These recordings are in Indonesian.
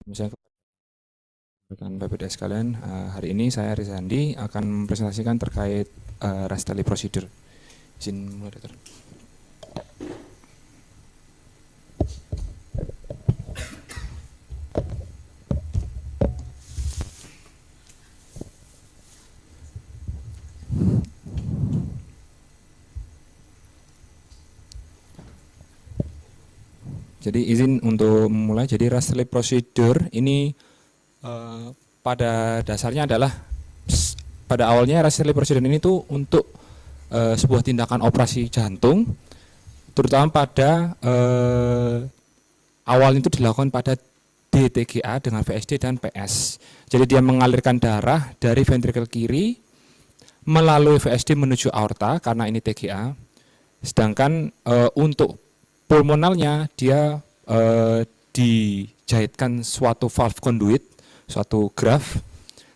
Misalnya rekan PPDS sekalian, hari ini saya Rizandi akan mempresentasikan terkait Rastelli Procedure. Izin moderator. Jadi izin untuk memulai. Jadi Rastelli Procedure ini pada dasarnya adalah pada awalnya Rastelli Procedure ini tuh untuk sebuah tindakan operasi jantung, terutama pada awal itu dilakukan pada DTGA dengan VSD dan PS. Jadi dia mengalirkan darah dari ventrikel kiri melalui VSD menuju aorta karena ini TGA. Sedangkan untuk pulmonalnya dia dijahitkan suatu valve conduit, suatu graf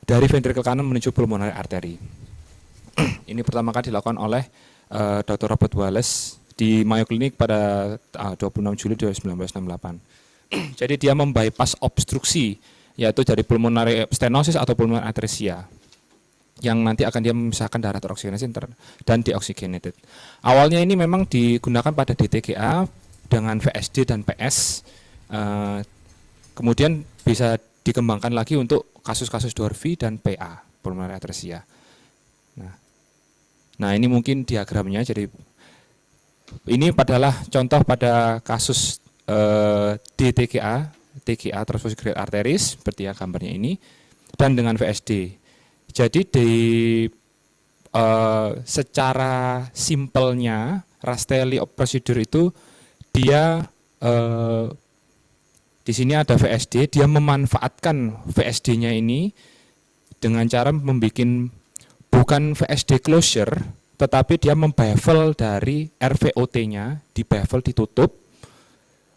dari ventrikel kanan menuju pulmonary artery. Ini pertama kali dilakukan oleh Dr. Robert Wallace di Mayo Clinic pada 26 Juli 1968. Jadi dia membypass obstruksi, yaitu dari pulmonary stenosis atau pulmonary atresia, yang nanti akan dia memisahkan darah teroksigenasi dan deoksigenated. Awalnya ini memang digunakan pada DTGA dengan VSD dan PS, kemudian bisa dikembangkan lagi untuk kasus-kasus Dorfi dan PA, pulmonary atresia. Nah ini mungkin diagramnya. Jadi ini adalah contoh pada kasus DTGA, TGA transfusi great arteries seperti yang gambarnya ini, dan dengan VSD. Jadi secara simpelnya Rastelli procedure itu dia di sini ada VSD, dia memanfaatkan VSD-nya ini dengan cara membuat bukan VSD closure, tetapi dia membevel dari RVOT-nya, dibevel, ditutup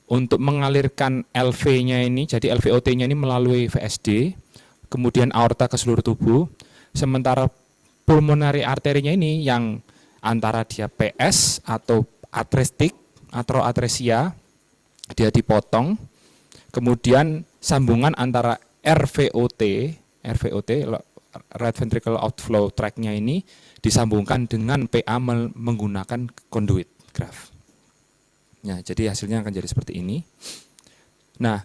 untuk mengalirkan LV-nya ini. Jadi LVOT-nya ini melalui VSD, kemudian aorta ke seluruh tubuh. Sementara pulmonary arterinya ini yang antara dia PS atau atrestik atau atresia, dia dipotong. Kemudian sambungan antara RVOT right ventricle outflow tract-nya ini disambungkan dengan PA menggunakan conduit graph. Nah, jadi hasilnya akan jadi seperti ini. Nah,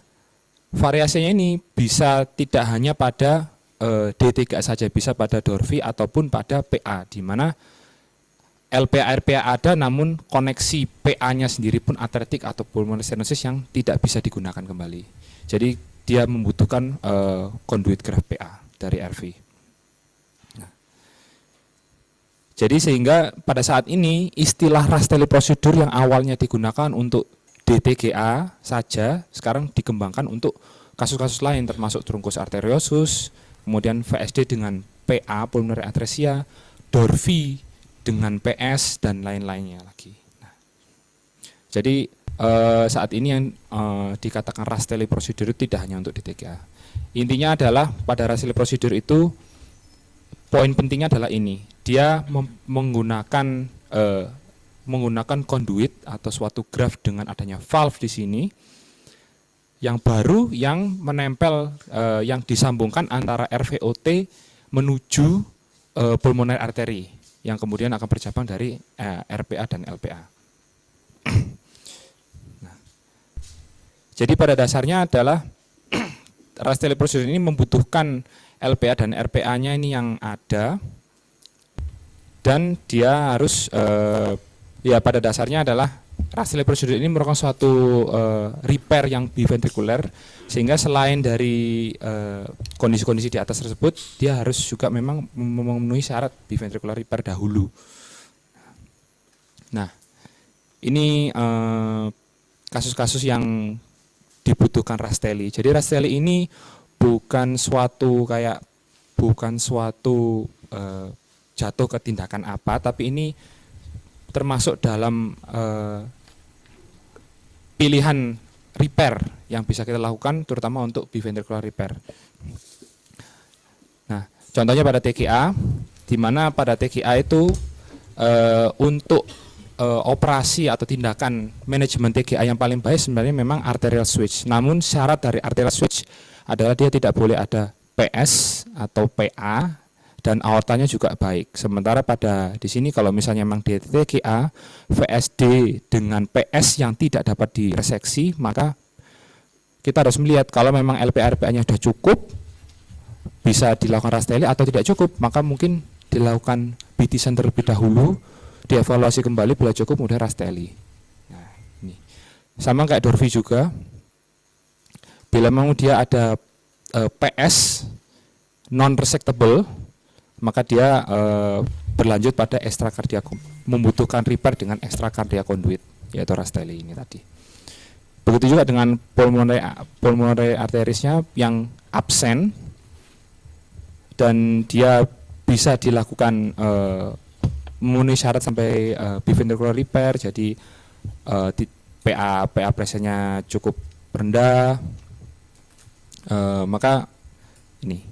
variasinya ini bisa tidak hanya pada D3 saja, bisa pada Dorfi ataupun pada PA, di mana LPA RPA ada namun koneksi PA-nya sendiri pun atretik atau pulmonary stenosis yang tidak bisa digunakan kembali. Jadi dia membutuhkan conduit graph PA dari RV. Jadi sehingga pada saat ini istilah Rastelli procedure yang awalnya digunakan untuk DTGA saja sekarang dikembangkan untuk kasus-kasus lain termasuk truncus arteriosus, kemudian VSD dengan PA pulmonary atresia, Dorfi dengan PS dan lain-lainnya lagi. Nah, jadi saat ini yang dikatakan Rastelli procedure tidak hanya untuk DTGA. Intinya adalah pada Rastelli procedure itu poin pentingnya adalah ini. Dia menggunakan conduit atau suatu graph dengan adanya valve di sini yang baru yang menempel, yang disambungkan antara RVOT menuju pulmonary artery yang kemudian akan bercabang dari RPA dan LPA. Nah, jadi pada dasarnya adalah Rastelli procedure ini membutuhkan LPA dan RPA-nya ini yang ada, dan dia harus ya pada dasarnya adalah Rastelli procedure ini merupakan suatu repair yang biventrikuler, sehingga selain dari kondisi-kondisi di atas tersebut, dia harus juga memang memenuhi syarat biventricular repair dahulu. Nah, ini kasus-kasus yang dibutuhkan Rastelli. Jadi Rastelli ini bukan suatu jatuh ke tindakan apa, tapi ini termasuk dalam pilihan repair yang bisa kita lakukan terutama untuk biventricular repair. Nah, contohnya pada TGA, di mana pada TGA itu untuk operasi atau tindakan manajemen TGA yang paling baik sebenarnya memang arterial switch. Namun syarat dari arterial switch adalah dia tidak boleh ada PS atau PA dan aortanya juga baik. Sementara pada di sini kalau misalnya memang di TGA VSD dengan PS yang tidak dapat direseksi, maka kita harus melihat kalau memang LPRPA-nya sudah cukup, bisa dilakukan Rastelli atau tidak cukup, maka mungkin dilakukan bitisan terlebih dahulu, dievaluasi kembali bila cukup kemudian Rastelli. Nah, ini sama kayak Dorvi juga, bila memang dia ada PS non resectable, maka dia berlanjut pada extracardiac, membutuhkan repair dengan extracardiac conduit, yaitu Rastelli ini tadi. Begitu juga dengan pulmonary arteriesnya yang absen dan dia bisa dilakukan memenuhi syarat sampai biventricular repair, jadi PA pressure-nya cukup rendah, maka ini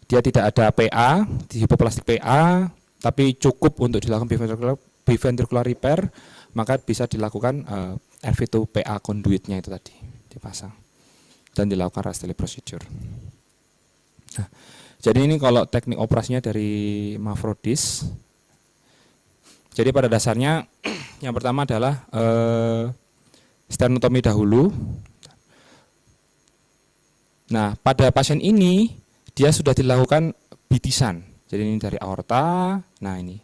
dia tidak ada PA, hipoplastik PA, tapi cukup untuk dilakukan biventricular repair, maka bisa dilakukan RV2 PA conduitnya itu tadi dipasang dan dilakukan Rastelli procedure. Nah, jadi ini kalau teknik operasinya dari Mavrodis. Jadi pada dasarnya yang pertama adalah sternotomi dahulu. Nah, pada pasien ini dia sudah dilakukan bitisan. Jadi ini dari aorta. Nah, ini.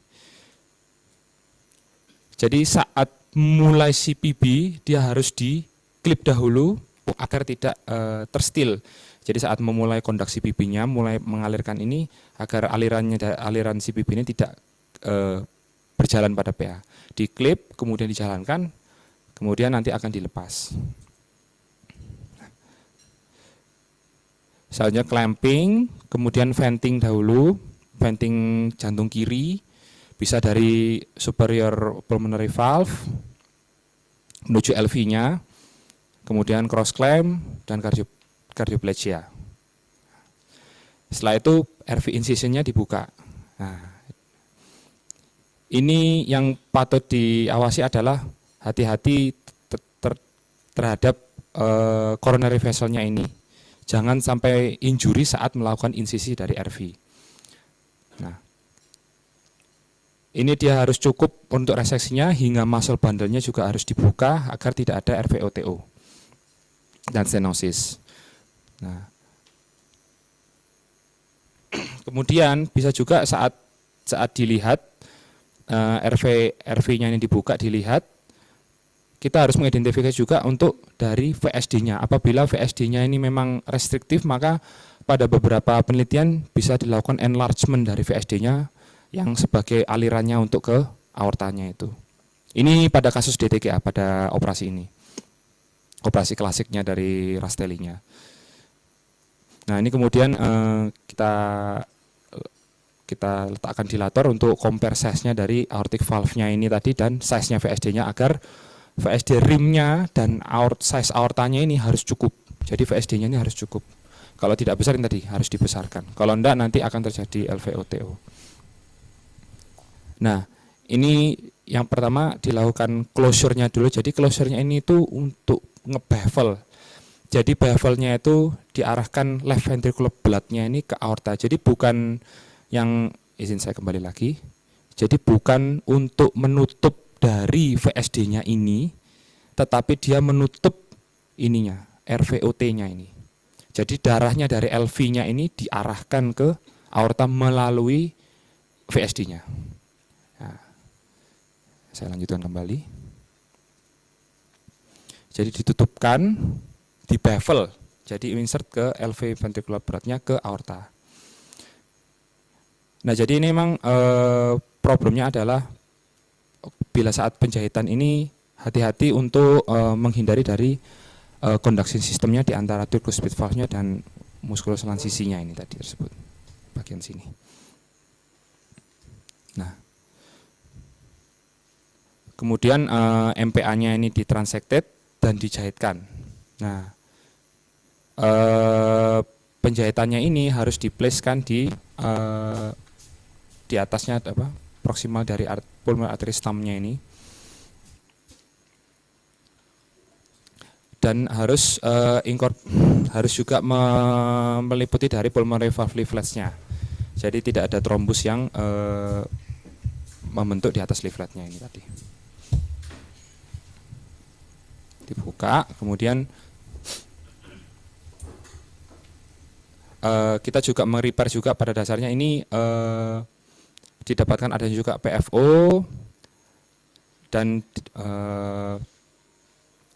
Jadi saat mulai CPB dia harus diklip dahulu agar tidak terstil. Jadi saat memulai kondaksi CPB-nya, mulai mengalirkan ini agar aliran CPB ini tidak berjalan pada PA. Diklip, kemudian dijalankan, kemudian nanti akan dilepas. Selanjutnya clamping, kemudian venting dahulu, venting jantung kiri, bisa dari superior pulmonary valve menuju LV-nya, kemudian cross clamp dan cardioplegia. Setelah itu RV incision-nya dibuka. Nah, ini yang patut diawasi adalah hati-hati terhadap coronary vessel-nya ini. Jangan sampai injury saat melakukan insisi dari RV. Nah, ini dia harus cukup untuk reseksinya hingga muscle bundle-nya juga harus dibuka agar tidak ada RVOTO dan stenosis. Nah, kemudian bisa juga saat dilihat RV-nya ini dibuka dilihat, kita harus mengidentifikasi juga untuk dari VSD-nya. Apabila VSD-nya ini memang restriktif, maka pada beberapa penelitian bisa dilakukan enlargement dari VSD-nya yang sebagai alirannya untuk ke aortanya itu. Ini pada kasus DTGA, pada operasi ini. Operasi klasiknya dari Rastelli-nya. Nah, ini kemudian kita letakkan dilator untuk compare size-nya dari aortic valve-nya ini tadi dan size-nya VSD-nya agar VSD rimnya dan size aortanya ini harus cukup. Jadi VSD-nya ini harus cukup. Kalau tidak besar ini tadi harus dibesarkan. Kalau enggak nanti akan terjadi LVOTO. Nah, ini yang pertama dilakukan closure-nya dulu. Jadi closure-nya ini itu untuk ngebevel. Jadi bevelnya itu diarahkan left ventricular blood-nya ini ke aorta. Jadi bukan yang, izin saya kembali lagi. Jadi bukan untuk menutup dari VSD-nya ini, tetapi dia menutup ininya, RVOT-nya ini. Jadi darahnya dari LV-nya ini diarahkan ke aorta melalui VSD-nya. Nah, saya lanjutkan kembali. Jadi ditutupkan, di bevel, jadi insert ke LV ventricular blood-nya ke aorta. Nah, jadi ini memang problemnya adalah bila saat penjahitan ini hati-hati untuk menghindari dari conduction sistemnya di antara tricuspid valve-nya dan muskulosalansisinya ini tadi tersebut, bagian sini. Nah, kemudian MPA-nya ini ditransected dan dijahitkan. Nah, penjahitannya ini harus diplacekan di atasnya apa? Proksimal dari pulmonary artery stump-nya ini. dan harus harus juga meliputi dari pulmonary valve leaflets-nya. Jadi tidak ada trombus yang membentuk di atas leafletnya ini tadi. Dibuka, kemudian kita juga merepair juga pada dasarnya ini didapatkan ada juga PFO dan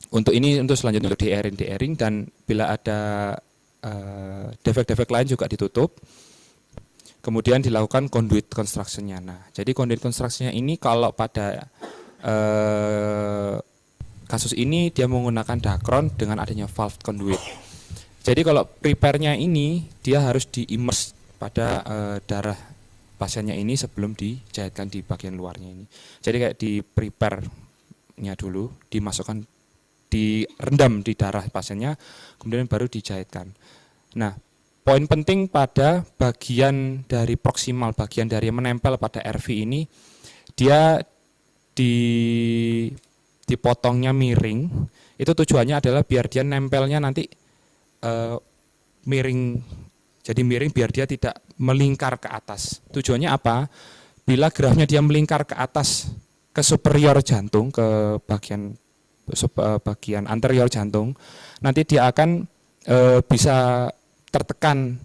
untuk selanjutnya untuk de-airing dan bila ada defek-defek lain juga ditutup. Kemudian dilakukan conduit construction-nya. Nah, jadi conduit construction-nya ini kalau pada kasus ini dia menggunakan Dacron dengan adanya valve conduit. Jadi kalau prepare-nya ini dia harus di-immerse pada darah pasiennya ini sebelum dijahitkan di bagian luarnya ini. Jadi kayak di prepare-nya dulu, dimasukkan, direndam di darah pasiennya, kemudian baru dijahitkan. Nah, poin penting pada bagian dari proksimal, bagian dari menempel pada RV ini, dia dipotongnya miring. Itu tujuannya adalah biar dia nempelnya nanti miring, jadi miring biar dia tidak melingkar ke atas. Tujuannya apa? Bila grafnya dia melingkar ke atas, ke superior jantung, ke bagian anterior jantung, nanti dia akan bisa tertekan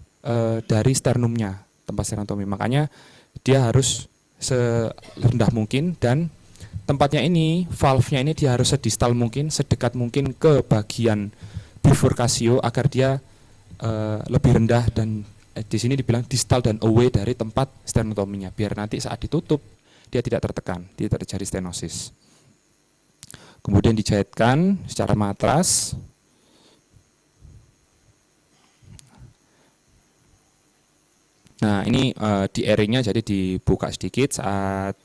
dari sternumnya, tempat sternotomi. Makanya dia harus serendah mungkin dan tempatnya ini, valve-nya ini dia harus sedistal mungkin, sedekat mungkin ke bagian bifurkasio agar dia lebih rendah dan di sini dibilang distal dan away dari tempat sternotominya, biar nanti saat ditutup dia tidak tertekan, tidak terjadi stenosis. Kemudian dijahitkan secara matras. Nah, ini de-airingnya jadi dibuka sedikit saat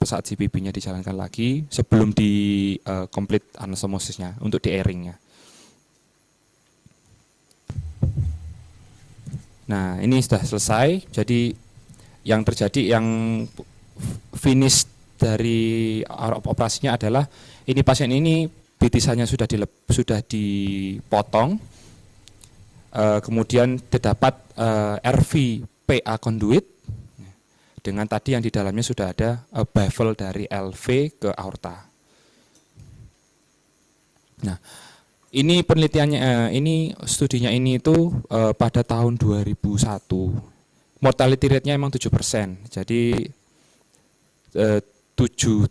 saat CPB-nya dijalankan lagi sebelum di complete anastomosisnya untuk de-airingnya. Nah, ini sudah selesai. Jadi yang terjadi, yang finish dari operasinya adalah ini pasien ini bitisannya sudah dipotong. Kemudian terdapat RV PA conduit dengan tadi yang di dalamnya sudah ada baffle dari LV ke aorta. Nah, ini penelitiannya, ini studinya ini itu pada tahun 2001. Mortality rate-nya emang 7%. Jadi 7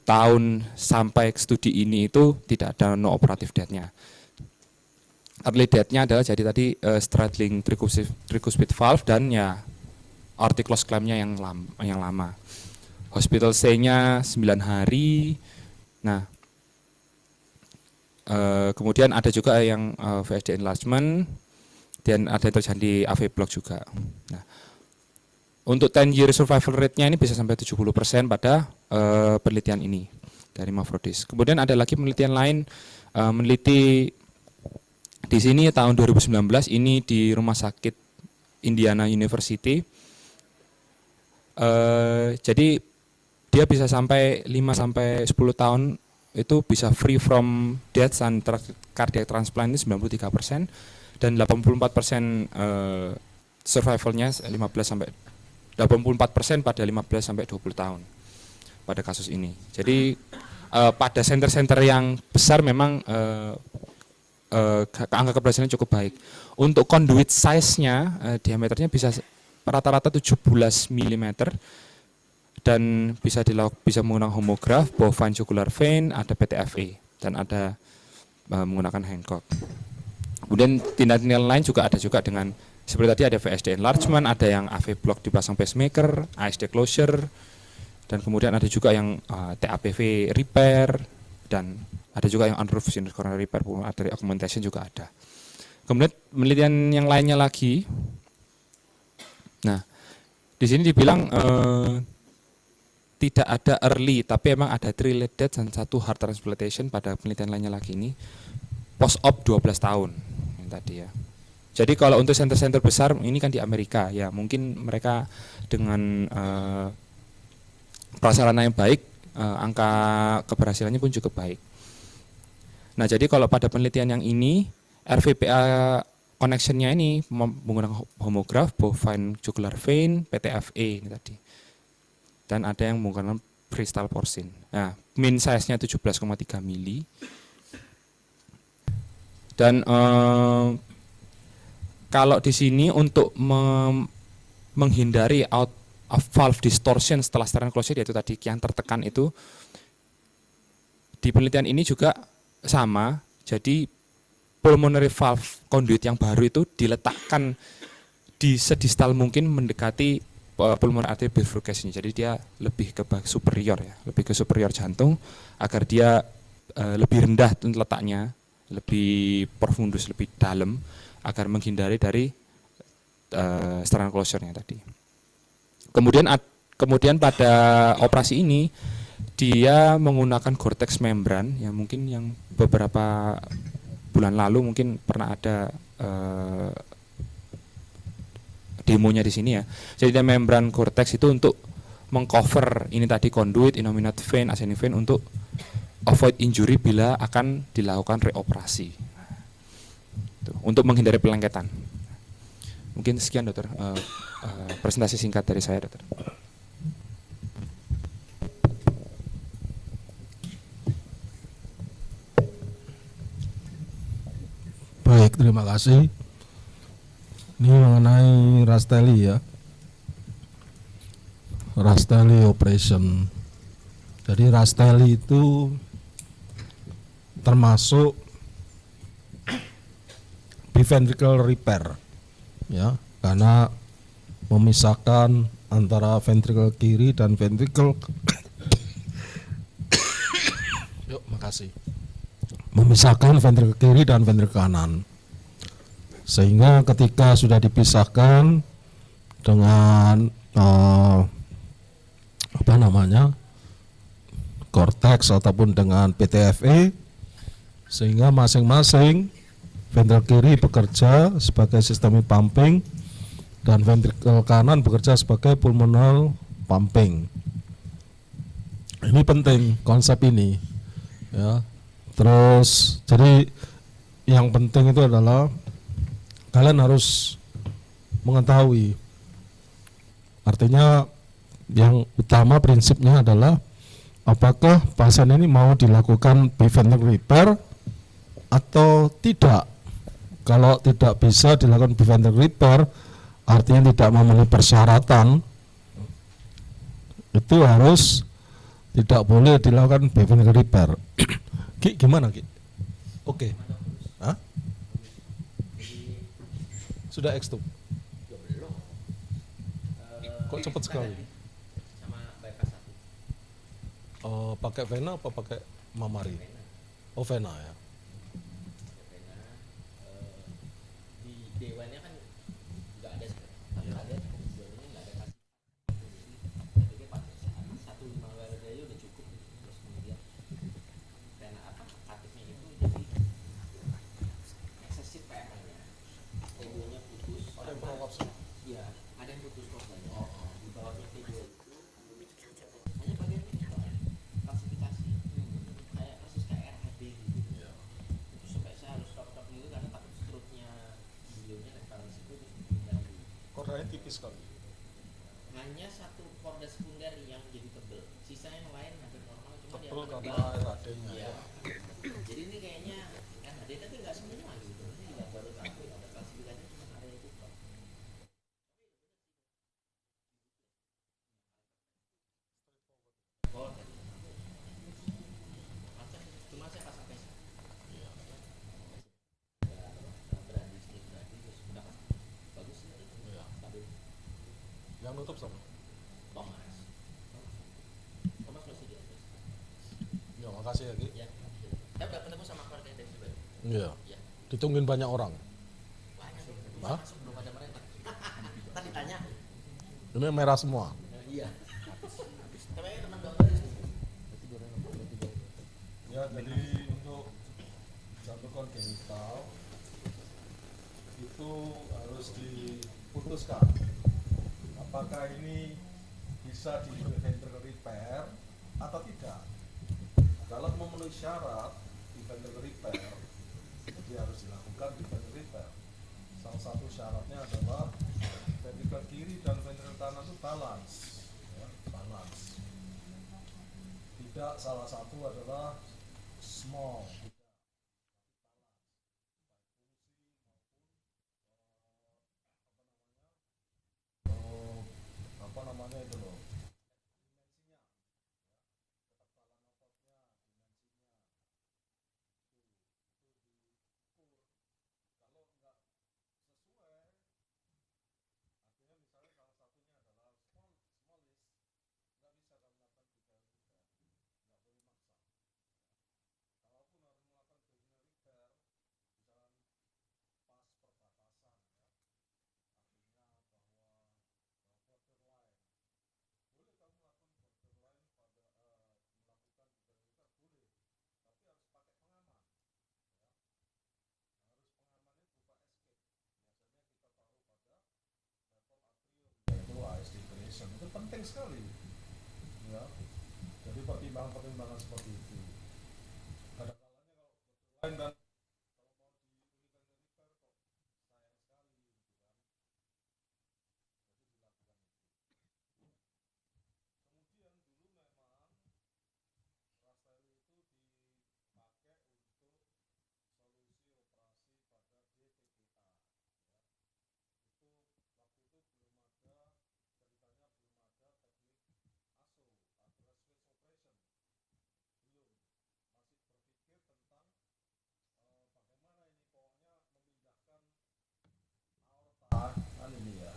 tahun sampai studi ini itu tidak ada no operative death-nya. Early death-nya adalah jadi tadi straddling tricuspid valve dan ya aortic loss clamp-nya yang lama. Hospital stay-nya 9 hari. Nah, kemudian ada juga yang VSD enlargement dan ada yang terjadi AV block juga. Nah, untuk 10-year survival rate-nya ini bisa sampai 70% pada penelitian ini dari Mavrodis. Kemudian ada lagi penelitian lain meneliti di sini tahun 2019 ini di Rumah Sakit Indiana University. Jadi dia bisa sampai 5-10 tahun itu bisa free from death and cardiac transplant ini 93% dan 84% survivalnya 84% pada 15-20 tahun pada kasus ini. Jadi pada center-center yang besar memang angka keberhasilannya cukup baik. Untuk conduit size-nya, diameternya bisa rata-rata 17 mm dan bisa menggunakan homograf, bovine jugular vein, ada PTFE dan ada menggunakan Hancock. Kemudian tindakan lain juga ada juga dengan seperti tadi ada VSD enlargement, ada yang AV block dipasang pacemaker, ASD closure, dan kemudian ada juga yang TAPV repair dan ada juga yang unroofed sinus coronary repair, artery augmentation juga ada. Kemudian penelitian yang lainnya lagi. Nah, di sini dibilang tidak ada early, tapi emang ada 3 late death dan 1 heart transplantation pada penelitian lainnya lagi ini. Post-op 12 tahun yang tadi ya. Jadi kalau untuk center-center besar ini kan di Amerika ya, mungkin mereka dengan prasarana yang baik, angka keberhasilannya pun cukup baik. Nah, jadi kalau pada penelitian yang ini, RVPA connection-nya ini menggunakan homograph, bovine jugular vein, PTFE ini tadi. Dan ada yang menggunakan freestyle porcine. Nah, min size-nya 17,3 mili. Dan kalau di sini untuk menghindari out of valve distortion setelah sterile closure, yaitu tadi yang tertekan itu, di penelitian ini juga sama. Jadi pulmonary valve conduit yang baru itu diletakkan di sedistal mungkin mendekati pulmonary artery bifurcation. Jadi dia lebih ke superior ya, lebih ke superior jantung agar dia lebih rendah letaknya, lebih profundus, lebih dalam agar menghindari dari sterile closure-nya tadi. Kemudian pada operasi ini dia menggunakan Gore-Tex membran yang mungkin yang beberapa bulan lalu mungkin pernah ada demonya di sini ya. Jadi dia membran Gore-Tex itu untuk mengcover ini tadi conduit, innominate vein, ascending vein untuk avoid injury bila akan dilakukan reoperasi. Tuh, untuk menghindari pelengketan. Mungkin sekian dokter presentasi singkat dari saya dokter. Baik, terima kasih. Ini mengenai Rastelli ya. Rastelli operation. Jadi Rastelli itu termasuk biventricular repair ya, karena memisahkan antara ventricle kiri dan ventricle memisahkan ventricle kiri dan ventricle kanan, sehingga ketika sudah dipisahkan dengan Gore-Tex ataupun dengan PTFE, sehingga masing-masing ventricle kiri bekerja sebagai sistemic pumping dan ventricle kanan bekerja sebagai pulmonal pumping. Ini penting konsep ini ya. Terus jadi yang penting itu adalah kalian harus mengetahui, artinya yang utama prinsipnya adalah apakah pasien ini mau dilakukan biventricular repair atau tidak. Kalau tidak bisa dilakukan biventricular repair, artinya tidak memenuhi persyaratan, itu harus tidak boleh dilakukan biventricular repair. Ki, gimana Ki? Oke. Hah? Sudah X2? Kok cepat sekali? Pakai vena apa pakai mamari? Oh, vena ya. Di dewannya kan nggak ada, ada nggak ada kasih. Saya pikir pakai 1,5 aja udah cukup. Terus kemudian vena apa katifnya itu jadi eksesif PR-nya. Tegonya putus. Ada yang prolapse? Iya, ada yang putus korbannya. Di bawahnya tego itu hanya bagian kecil. Klasifikasi kayak kasus kayak RHB gitu. Itu sampai saya harus stop dulu karena takut stroke-nya beliaunya nempel di situ terus mengganggu. Kordanya tipis kali. Hanya satu korda sekunder yang jadi tebel, sisa yang lain hampir normal, cuma dia Tebel karena tebal. RHD-nya Iya. ya. Jadi ini kayaknya RHD tapi nggak semua gitu. Ini juga baru tahu ada klasifikasinya cuma ada itu kok. Oh, tadi. Cuma saya pasang pesa. Iya. Berani sedikit berani terus udah kan bagus itu. Iya. Stabil. Yang nutup sama? Thomas. Thomas masih di atas. Ya, makasih ya Ki. Ya. Saya udah ketemu sama keluarga dari Surabaya. Iya. Ya. Ditungguin banyak orang. Banyak. Hah? Masuk belum ada mereka. Tadi tanya. Ini merah semua. Iya. Tapi teman dokter di sini. Ya, jadi untuk jantung kongenital itu harus diputuskan apakah ini bisa di ventricular repair atau tidak. Kalau memenuhi syarat preventive repair, jadi harus dilakukan preventive repair. Salah satu syaratnya adalah ventricle kiri dan ventricle kanan itu balance, ya, balance. Tidak salah satu adalah small, apa namanya itu loh, dimensinya, ketebalan ototnya, kalau nggak sesuai, artinya misalnya salah satunya adalah smallish, nggak bisa kamu melakukan preventive repair, nggak boleh maksa. Kalaupun harus melakukan preventive repair, misalnya pas perbatasan, ya, artinya bahwa borderline, boleh kamu melakukan borderline pada melakukan preventive repair, boleh, tapi harus pakai pengaman, ya. Harus pengamannya berupa escape. Biasanya kita taruh pada level atrium, yaitu ASD creation. Itu penting sekali, ya. Jadi pertimbangan-pertimbangan seperti itu. Kadang-kadangnya kalau borderline dan kalau mau di preventive repair kok sayang sekali, gitu kan. Jadi dilakukan itu. Kemudian dulu memang Rasteli itu dipakai untuk solusi operasi pada DTGA, ya. Itu waktu itu belum ada, ceritanya belum ada teknik ASO, address switch operation, belum, masih berpikir tentang bagaimana ini pokoknya memindahkan aorta, kan ini ya,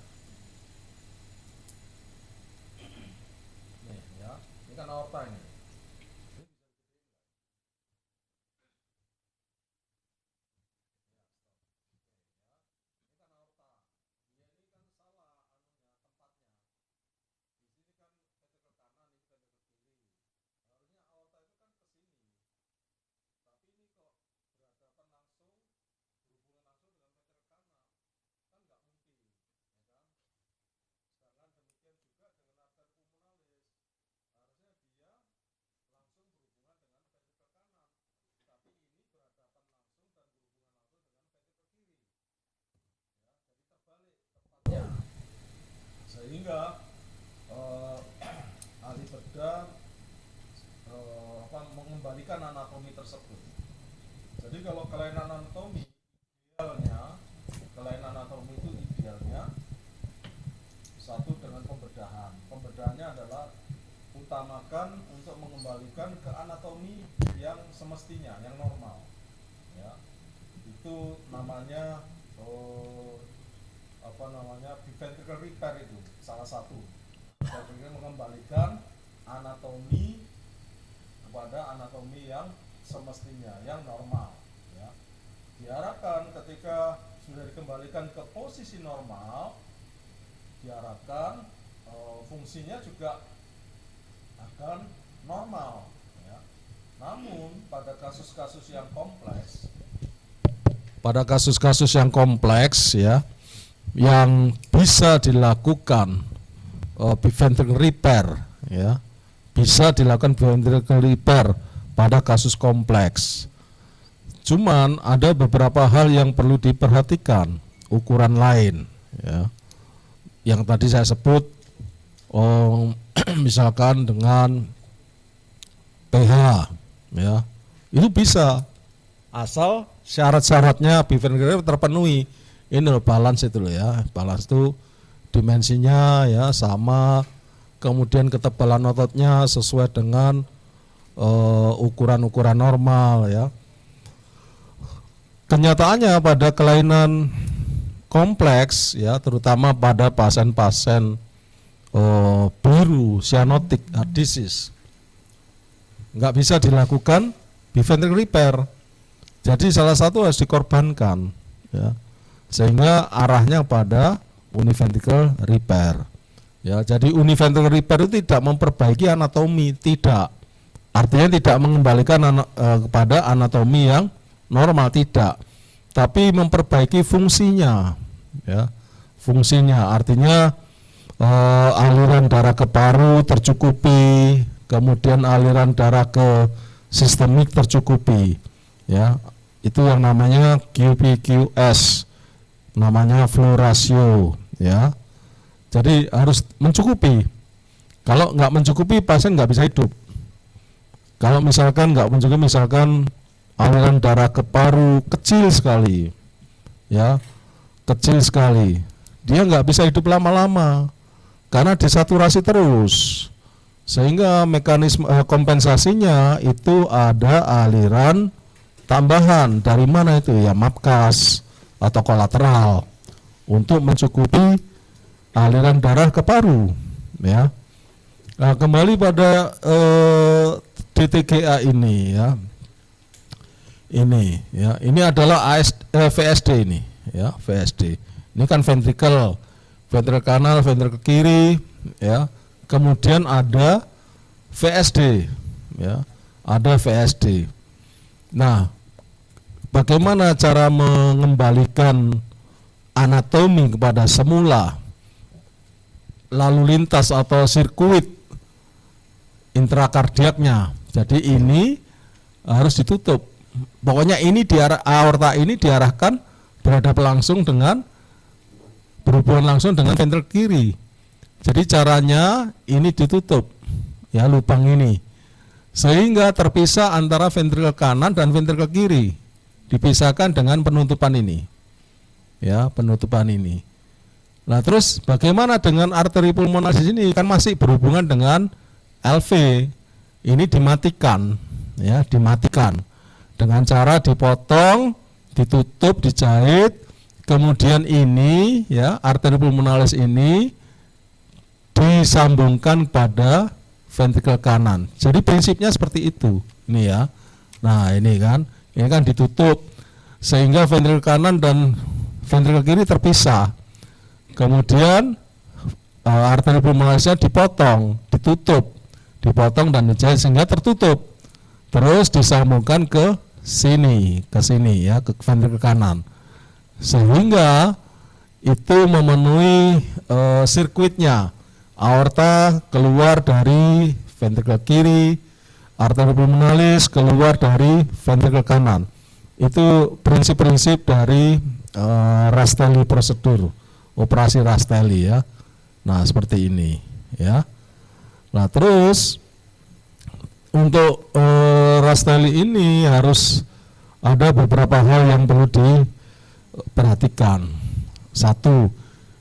nih ya, ini kan aorta ini. Ini kan aorta. Dia ini kan salah anunya, tempatnya. Di sini kan ventricle kanan, ini ventricle kiri. Harusnya aorta itu kan ke sini. Tapi ini kok berhadapan langsung, berhubungan langsung dengan ventricle kanan. Kan nggak mungkin, ya kan? Sedangkan demikian juga dengan arteria pulmonalis. Harusnya dia langsung berhubungan dengan ventricle kanan. Tapi ini berhadapan langsung dan berhubungan langsung dengan ventricle kiri. Ya, jadi terbalik tepatnya, sehingga ahli bedah mengembalikan anatomi tersebut. Jadi kalau kelainan anatomi idealnya, kelainan anatomi itu idealnya satu dengan pembedahan. Pembedahannya adalah utamakan untuk mengembalikan ke anatomi yang semestinya, yang normal, ya. Itu namanya ventricle repair, itu salah satu. Jadi mengembalikan anatomi kepada anatomi yang semestinya, yang normal, ya. Diharapkan ketika sudah dikembalikan ke posisi normal, diharapkan fungsinya juga akan normal, ya. Namun pada kasus-kasus yang kompleks, ya, yang bisa dilakukan preventive repair, ya, bisa dilakukan preventive repair pada kasus kompleks. Cuman ada beberapa hal yang perlu diperhatikan, ukuran lain, ya, yang tadi saya sebut, misalkan dengan pH, ya, itu bisa, asal syarat-syaratnya preventive repair terpenuhi. Ini loh balance itu loh, ya, balance itu dimensinya, ya, sama, kemudian ketebalan ototnya sesuai dengan ukuran-ukuran normal, ya. Kenyataannya pada kelainan kompleks, ya, terutama pada pasien-pasien biru cyanotic heart disease, nggak bisa dilakukan preventive repair. Jadi salah satu harus dikorbankan, ya, sehingga arahnya pada univentricle repair. Ya, jadi univentricle repair itu tidak memperbaiki anatomi, tidak. Artinya tidak mengembalikan kepada anatomi yang normal, tidak. Tapi memperbaiki fungsinya, ya. Fungsinya artinya aliran darah ke paru tercukupi, kemudian aliran darah ke sistemik tercukupi. ya. Itu yang namanya QPQS, namanya flow ratio, ya. Jadi harus mencukupi. Kalau nggak mencukupi, pasien nggak bisa hidup. Kalau misalkan nggak mencukupi, misalkan aliran darah ke paru kecil sekali, ya, kecil sekali, dia nggak bisa hidup lama-lama karena desaturasi terus. Sehingga mekanisme kompensasinya itu ada aliran tambahan. Dari mana itu? Ya mapkas atau kolateral untuk mencukupi aliran darah ke paru, ya. Nah, kembali pada DTGA ini, ya. Ini adalah VSD ini, ya, VSD. Ini kan ventricle kanan, ventricle kiri, ya. Kemudian ada VSD, ya, ada VSD. Nah, bagaimana cara mengembalikan anatomi kepada semula, lalu lintas atau sirkuit intrakardiaknya? Jadi ini harus ditutup. Pokoknya ini aorta ini diarahkan berhubungan langsung dengan ventricle kiri. Jadi caranya ini ditutup, ya, lubang ini, sehingga terpisah antara ventrikel kanan dan ventrikel kiri, dipisahkan dengan penutupan ini, ya, penutupan ini. Nah, terus bagaimana dengan arteri pulmoner di sini? Kan masih berhubungan dengan LV, ini dimatikan, ya, dimatikan dengan cara dipotong, ditutup, dijahit, kemudian ini, ya, arteri pulmonalis ini disambungkan pada ventrikel kanan. Jadi prinsipnya seperti itu. Ini, ya. Nah, ini kan ditutup sehingga ventrikel kanan dan ventrikel kiri terpisah. Kemudian arteri pulmonalisnya dipotong, dipotong dan dijahit sehingga tertutup. Terus disambungkan ke sini, ya, ke ventrikel kanan. Sehingga itu memenuhi sirkuitnya. Aorta keluar dari ventrikel kiri, arteri pulmonalis keluar dari ventrikel kanan. Itu prinsip-prinsip dari Rastelli prosedur, operasi Rastelli, ya. Nah, seperti ini, ya. Nah, terus untuk Rastelli ini harus ada beberapa hal yang perlu diperhatikan. Satu,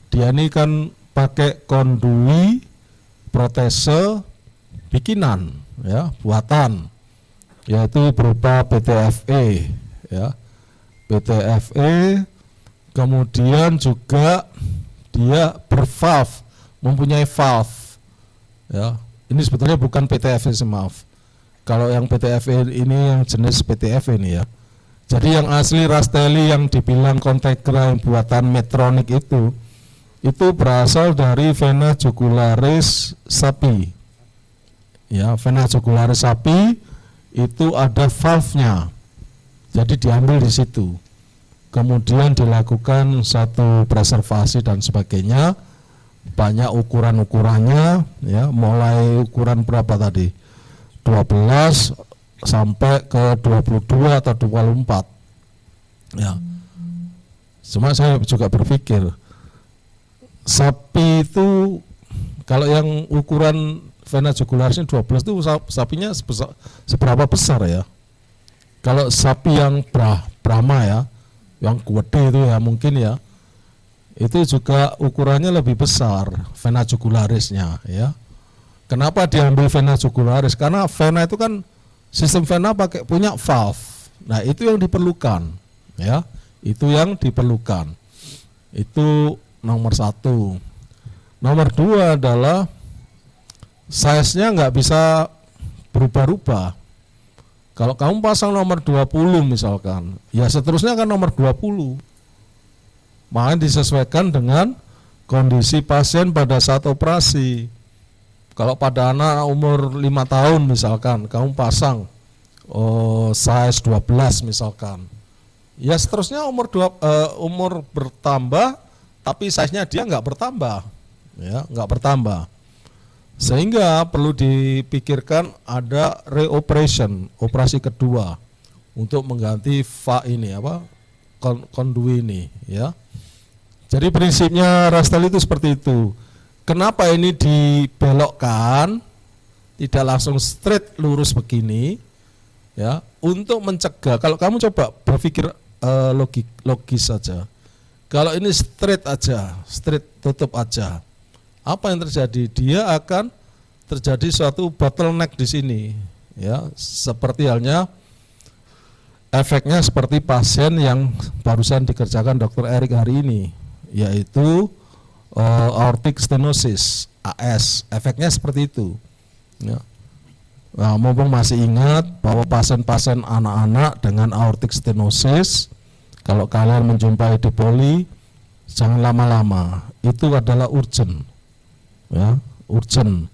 dia ini kan pakai kondui protese bikinan, ya, buatan, yaitu berupa PTFE, ya, PTFE. Kemudian juga dia bervalve, mempunyai valve, ya. Ini sebetulnya bukan PTFE, maaf. Kalau yang PTFE ini yang jenis PTFE ini, ya. Jadi yang asli Rastelli yang dibilang Contegra yang buatan Medtronic itu berasal dari vena jugularis sapi, ya. Vena jugularis sapi itu ada valve-nya, jadi diambil di situ. Kemudian dilakukan satu preservasi dan sebagainya, banyak ukuran-ukurannya, ya, mulai ukuran berapa tadi, 12 sampai ke 22 atau 24, ya. Cuma saya juga berpikir, sapi itu kalau yang ukuran vena jugularisnya 12 itu sapinya seberapa besar, ya? Kalau sapi yang Brahma, ya, yang gede itu, ya, mungkin, ya, itu juga ukurannya lebih besar vena jugularisnya, ya. Kenapa diambil vena jugularis? Karena vena itu kan sistem vena punya valve. Nah, itu yang diperlukan, ya. Itu yang diperlukan. Itu nomor satu. Nomor dua adalah size-nya nggak bisa berubah-ubah. Kalau kamu pasang nomor 20 misalkan, ya seterusnya kan nomor 20. Makanya disesuaikan dengan kondisi pasien pada saat operasi. Kalau pada anak umur 5 tahun misalkan, kamu pasang size 12 misalkan, ya seterusnya umur bertambah, tapi size-nya dia nggak bertambah, ya, nggak bertambah. Sehingga perlu dipikirkan ada reoperation, operasi kedua untuk mengganti conduit ini, ya. Jadi prinsipnya Rastel itu seperti itu. Kenapa ini dibelokkan, tidak langsung straight lurus begini, ya, untuk mencegah. Kalau kamu coba berpikir logis saja, kalau ini straight aja, straight tutup aja, apa yang terjadi? Dia akan terjadi suatu bottleneck di sini, ya, seperti halnya efeknya seperti pasien yang barusan dikerjakan Dr. Erik hari ini, yaitu aortic stenosis (AS). Efeknya seperti itu, ya. Nah, mumpung masih ingat bahwa pasien-pasien anak-anak dengan aortic stenosis, kalau kalian menjumpai di poli, jangan lama-lama, itu adalah urgent, ya, urgent.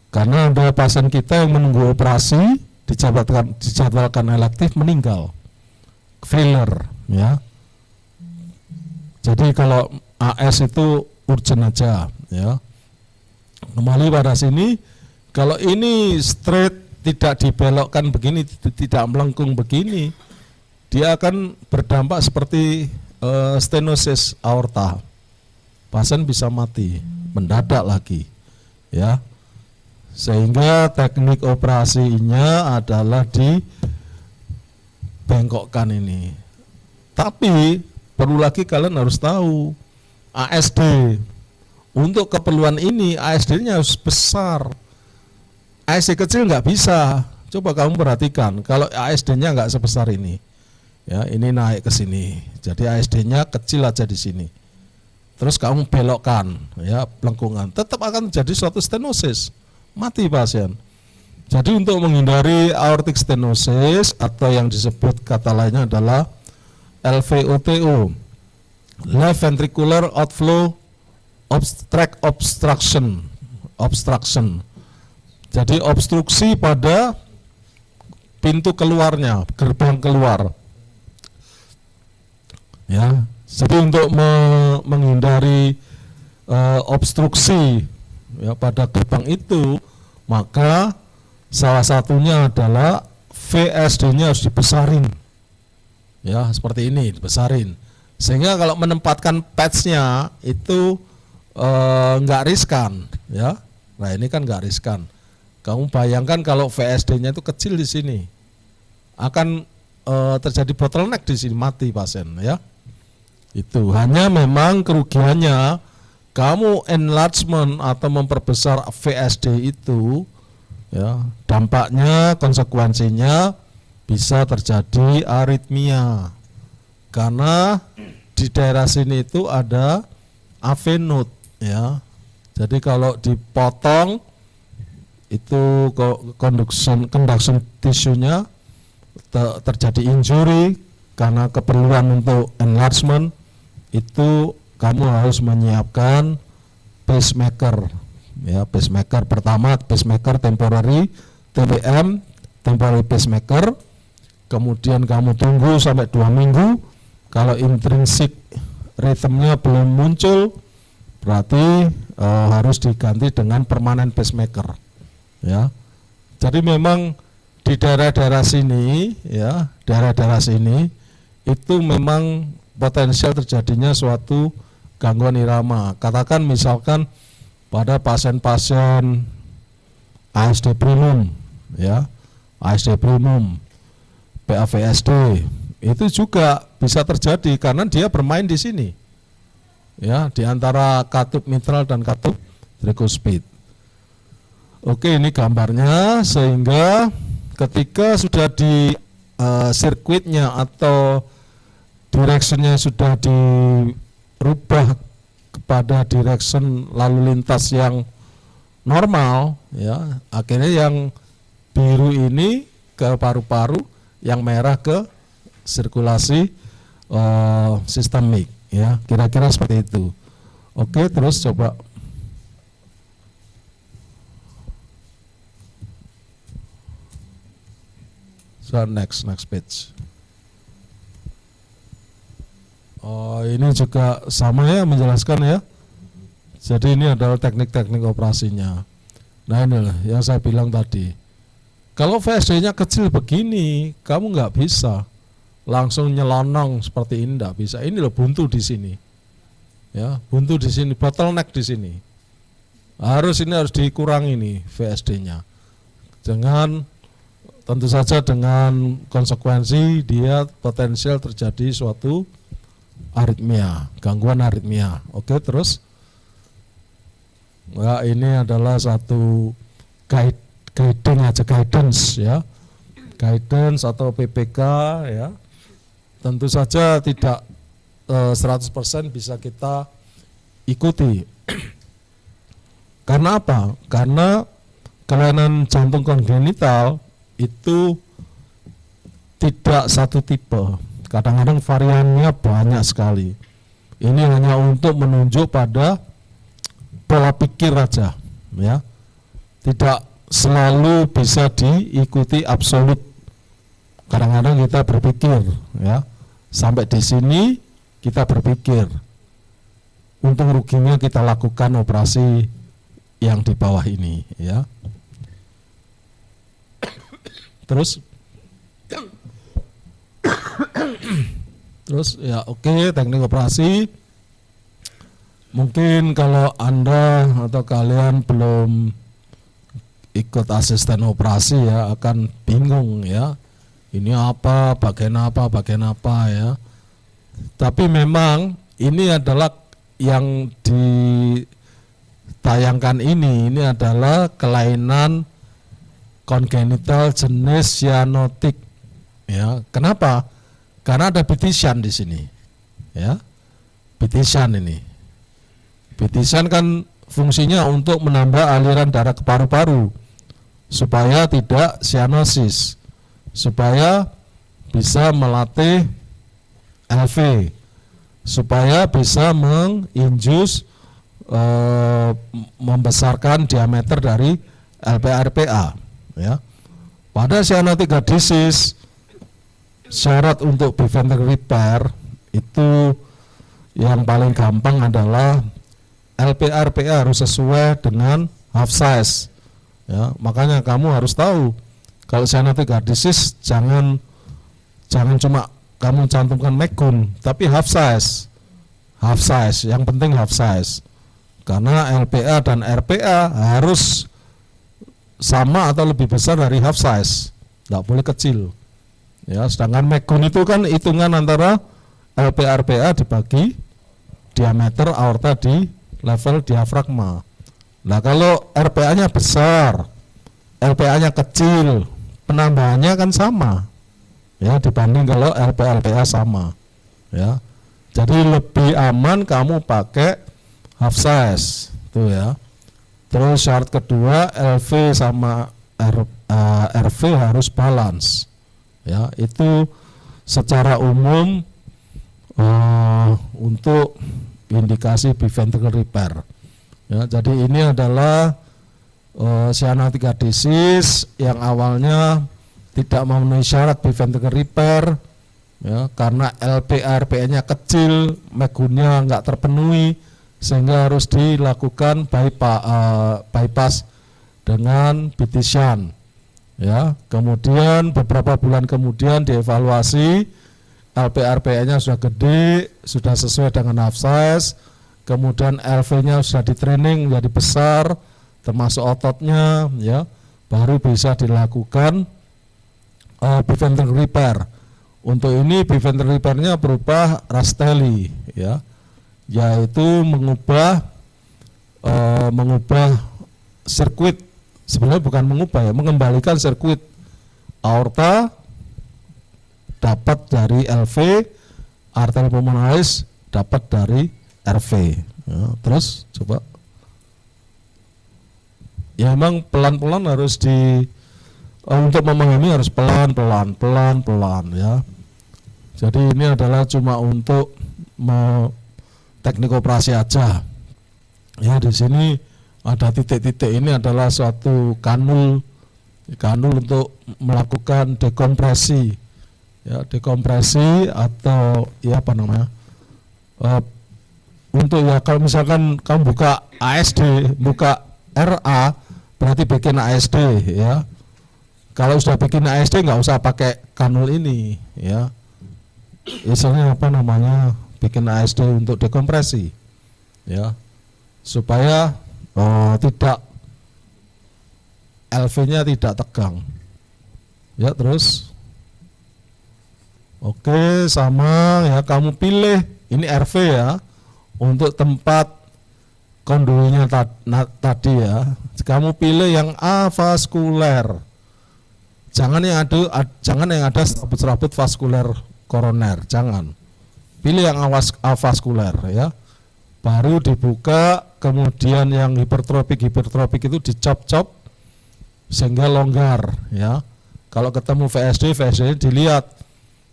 Karena ada pasien kita yang menunggu operasi, dijadwalkan elektif, meninggal, failure, ya. Jadi kalau AS itu urgent aja, ya. Kembali pada sini, kalau ini straight, tidak dibelokkan begini, tidak melengkung begini, dia akan berdampak seperti stenosis aorta. Pasien bisa mati mendadak lagi, ya. Sehingga teknik operasinya adalah dibengkokkan ini. Tapi perlu lagi kalian harus tahu, ASD untuk keperluan ini ASD-nya harus besar. ASD kecil nggak bisa. Coba kamu perhatikan, kalau ASD-nya nggak sebesar ini, ya, ini naik ke sini, jadi ASD-nya kecil aja di sini. Terus kamu belokkan, ya, pelengkungan, tetap akan terjadi suatu stenosis, mati pasien. Jadi untuk menghindari aortic stenosis atau yang disebut kata lainnya adalah LVOTO, left ventricular outflow obstruction. Jadi obstruksi pada pintu keluarnya, gerbang keluar. Ya, jadi untuk menghindari obstruksi, ya, pada gerbang itu, maka salah satunya adalah VSD-nya harus dibesarin. Ya, seperti ini, dibesarin. Sehingga kalau menempatkan patch-nya itu nggak riskan, ya. Nah, ini kan nggak riskan. Kamu bayangkan kalau VSD-nya itu kecil di sini, akan terjadi bottleneck di sini, mati pasien, ya. Itu hanya memang kerugiannya kamu enlargement atau memperbesar VSD itu, ya, dampaknya, konsekuensinya bisa terjadi aritmia. Karena di daerah sini itu ada AV node, ya. Jadi kalau dipotong itu conduction tisunya terjadi injury karena keperluan untuk enlargement, itu kamu harus menyiapkan pacemaker, ya. Pacemaker pertama, pacemaker temporary, TPM, temporary pacemaker. Kemudian kamu tunggu sampai 2 minggu. Kalau intrinsic rhythmnya belum muncul, berarti harus diganti dengan permanent pacemaker, ya. Jadi memang di daerah-daerah sini, ya, daerah-daerah sini itu memang potensial terjadinya suatu gangguan irama. Katakan misalkan pada pasien-pasien ASD primum, ya, ASD primum, PAVSD, itu juga bisa terjadi karena dia bermain di sini, ya, di antara katup mitral dan katup tricuspid. Oke, ini gambarnya, sehingga ketika sudah di sirkuitnya atau directionnya sudah dirubah kepada direction lalu lintas yang normal, ya, akhirnya yang biru ini ke paru-paru, yang merah ke sirkulasi sistemik, ya, kira-kira seperti itu. Oke, terus coba. So next page. Ini juga sama, ya, menjelaskan, ya. Jadi ini adalah teknik-teknik operasinya. Nah, inilah yang saya bilang tadi. Kalau VSD-nya kecil begini, kamu nggak bisa langsung nyelonong seperti ini, nggak bisa. Ini loh buntu di sini, ya, buntu di sini, bottleneck di sini. Harus dikurangi nih VSD-nya. Tentu saja dengan konsekuensi dia potensial terjadi suatu aritmia, gangguan aritmia. Oke, terus, ya, ini adalah satu guidance ya, guidance atau PPK ya. Tentu saja tidak 100% bisa kita ikuti. Karena apa? Karena kelainan jantung kongenital itu tidak satu tipe. Kadang-kadang variannya banyak sekali. Ini hanya untuk menunjuk pada pola pikir aja, ya. Tidak selalu bisa diikuti absolut. Kadang-kadang kita berpikir, ya, sampai di sini kita berpikir, untung ruginya kita lakukan operasi yang di bawah ini, ya. Terus ya, oke, teknik operasi. Mungkin kalau Anda atau kalian belum ikut asisten operasi ya akan bingung ya. Ini apa, bagian apa ya. Tapi memang ini adalah yang ditayangkan ini adalah kelainan kongenital jenis cyanotik. Ya, kenapa? Karena ada bitisan di sini. Ya. Bitisan ini. Bitisan kan fungsinya untuk menambah aliran darah ke paru-paru supaya tidak cyanosis, supaya bisa melatih LV, supaya bisa menginjus membesarkan diameter dari LPA-RPA. Ya. Pada cyanotic heart disease, syarat untuk preventive repair itu yang paling gampang adalah LPA-RPA harus sesuai dengan half size. Ya, makanya kamu harus tahu kalau cyanotic heart disease jangan cuma kamu cantumkan Megun, tapi half size, yang penting half size, karena LPA dan RPA harus sama atau lebih besar dari half size, tidak boleh kecil. Ya, sedangkan Megun itu kan hitungan antara LPA RPA dibagi diameter aorta di level diafragma. Nah, kalau RPA-nya besar, LPA-nya kecil, penambahannya kan sama. Ya, dibanding kalau LPA sama. Ya. Jadi lebih aman kamu pakai half size, tuh ya. Terus syarat kedua, LV sama RV harus balance. Ya, itu secara umum untuk indikasi preventive repair. Ya, jadi ini adalah cyanotic heart disease yang awalnya tidak memenuhi syarat preventive repair, ya, karena LPA-RPA-nya kecil, Megunnya nggak terpenuhi, sehingga harus dilakukan bypass dengan bitisan. Ya, kemudian beberapa bulan kemudian dievaluasi, LPA-RPA-nya sudah gede, sudah sesuai dengan half size, kemudian LV-nya sudah di-training menjadi besar, termasuk ototnya, ya, baru bisa dilakukan preventive repair. Untuk ini preventive repair-nya berupa Rastelli, ya, yaitu mengubah sirkuit, sebenarnya bukan mengubah ya, mengembalikan sirkuit aorta dapat dari LV, arteria pulmonalis dapat dari RV. Ya, terus coba, ya memang pelan-pelan harus untuk memahami harus pelan-pelan ya. Jadi ini adalah cuma untuk teknik operasi aja. Ya, di sini ada titik-titik, ini adalah suatu kanul untuk melakukan dekompresi. Ya, dekompresi atau ya apa namanya? Untuk ya kalau misalkan kamu buka ASD, buka RA berarti bikin ASD ya. Kalau sudah bikin ASD nggak usah pakai kanul ini, ya. Istilahnya apa namanya, bikin ASD untuk dekompresi, ya, supaya tidak LV-nya tidak tegang, ya. Terus, oke, sama ya, kamu pilih ini RV ya, untuk tempat konduinya tadi ya. Kamu pilih yang avaskuler. Jangan yang ada serabut-serabut vaskuler koroner, jangan. Pilih yang avaskuler ya. Baru dibuka, kemudian yang hipertropik itu dicop-cop sehingga longgar ya. Kalau ketemu VSD dilihat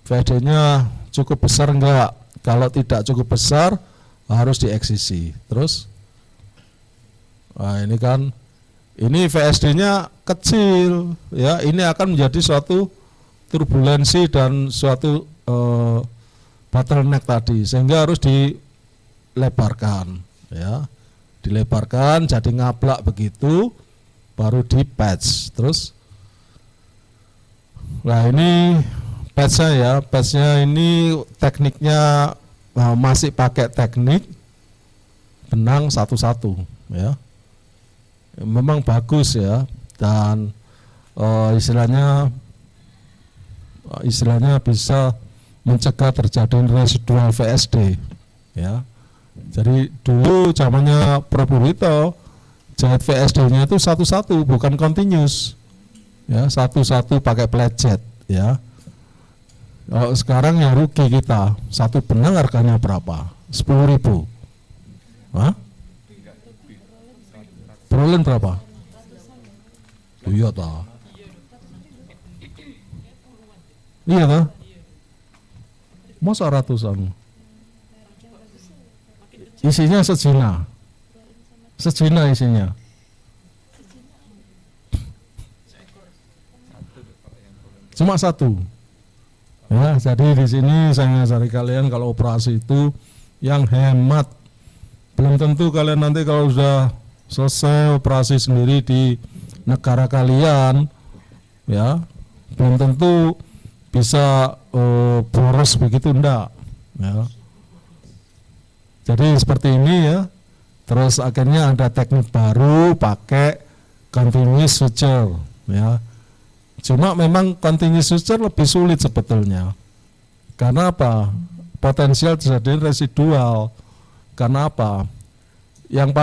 VSD-nya cukup besar enggak. Kalau tidak cukup besar harus dieksisi. Terus, nah ini kan, ini VSD-nya kecil, ya. Ini akan menjadi suatu turbulensi dan suatu bottleneck tadi, sehingga harus dilebarkan, ya. Dilebarkan jadi ngablak begitu, baru di patch. Terus, nah ini patch-nya ya, patch-nya ini tekniknya masih pakai teknik benang satu-satu, ya. Memang bagus ya, dan istilahnya bisa mencegah terjadi residual VSD ya. Jadi dulu zamannya Prabu Wito jahit VSD-nya itu satu-satu, bukan continuous ya, satu-satu pakai plecet ya. Kalau sekarang yang rugi kita, satu benang harganya berapa? 10.000. Hah? Berolin berapa? Iya toh. Iya toh. Masa ratusan? Isinya sejina. Sejina isinya. Cuma satu. Ya, jadi di sini saya ngajari kalian kalau operasi itu yang hemat. Belum tentu kalian nanti kalau sudah selesai operasi sendiri di negara kalian, ya, belum tentu bisa boros begitu, enggak, ya. Jadi seperti ini ya. Terus akhirnya ada teknik baru pakai continuous suture, ya. Cuma memang continuous suture lebih sulit sebetulnya. Karena apa? Potensial terjadi residual. Karena apa? Yang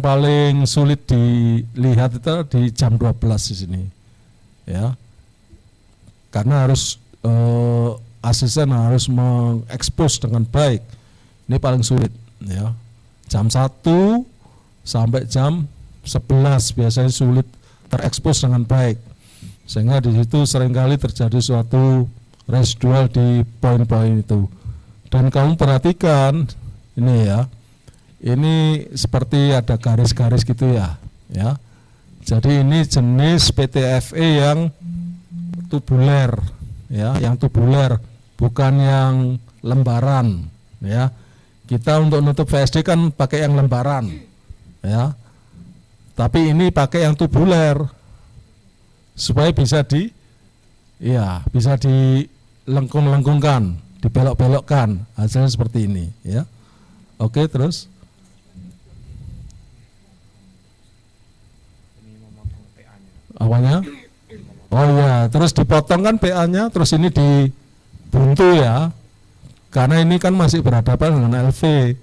paling sulit dilihat itu di jam 12 di sini, ya. Karena harus asisten harus mengekspos dengan baik. Ini paling sulit, ya. Jam 1 sampai jam 11 biasanya sulit terekspos dengan baik, sehingga di situ seringkali terjadi suatu residual di poin-poin itu. Dan kamu perhatikan ini ya. Ini seperti ada garis-garis gitu ya, ya. Jadi ini jenis PTFE yang tubuler, ya, yang tubuler, bukan yang lembaran, ya. Kita untuk nutup VSD kan pakai yang lembaran, ya. Tapi ini pakai yang tubuler supaya bisa bisa dilengkung-lengkungkan, dibelok-belokkan, hasilnya seperti ini, ya. Oke, terus. Awalnya, oh ya, terus dipotong kan PA-nya, terus ini dibuntu ya, karena ini kan masih berhadapan dengan LV,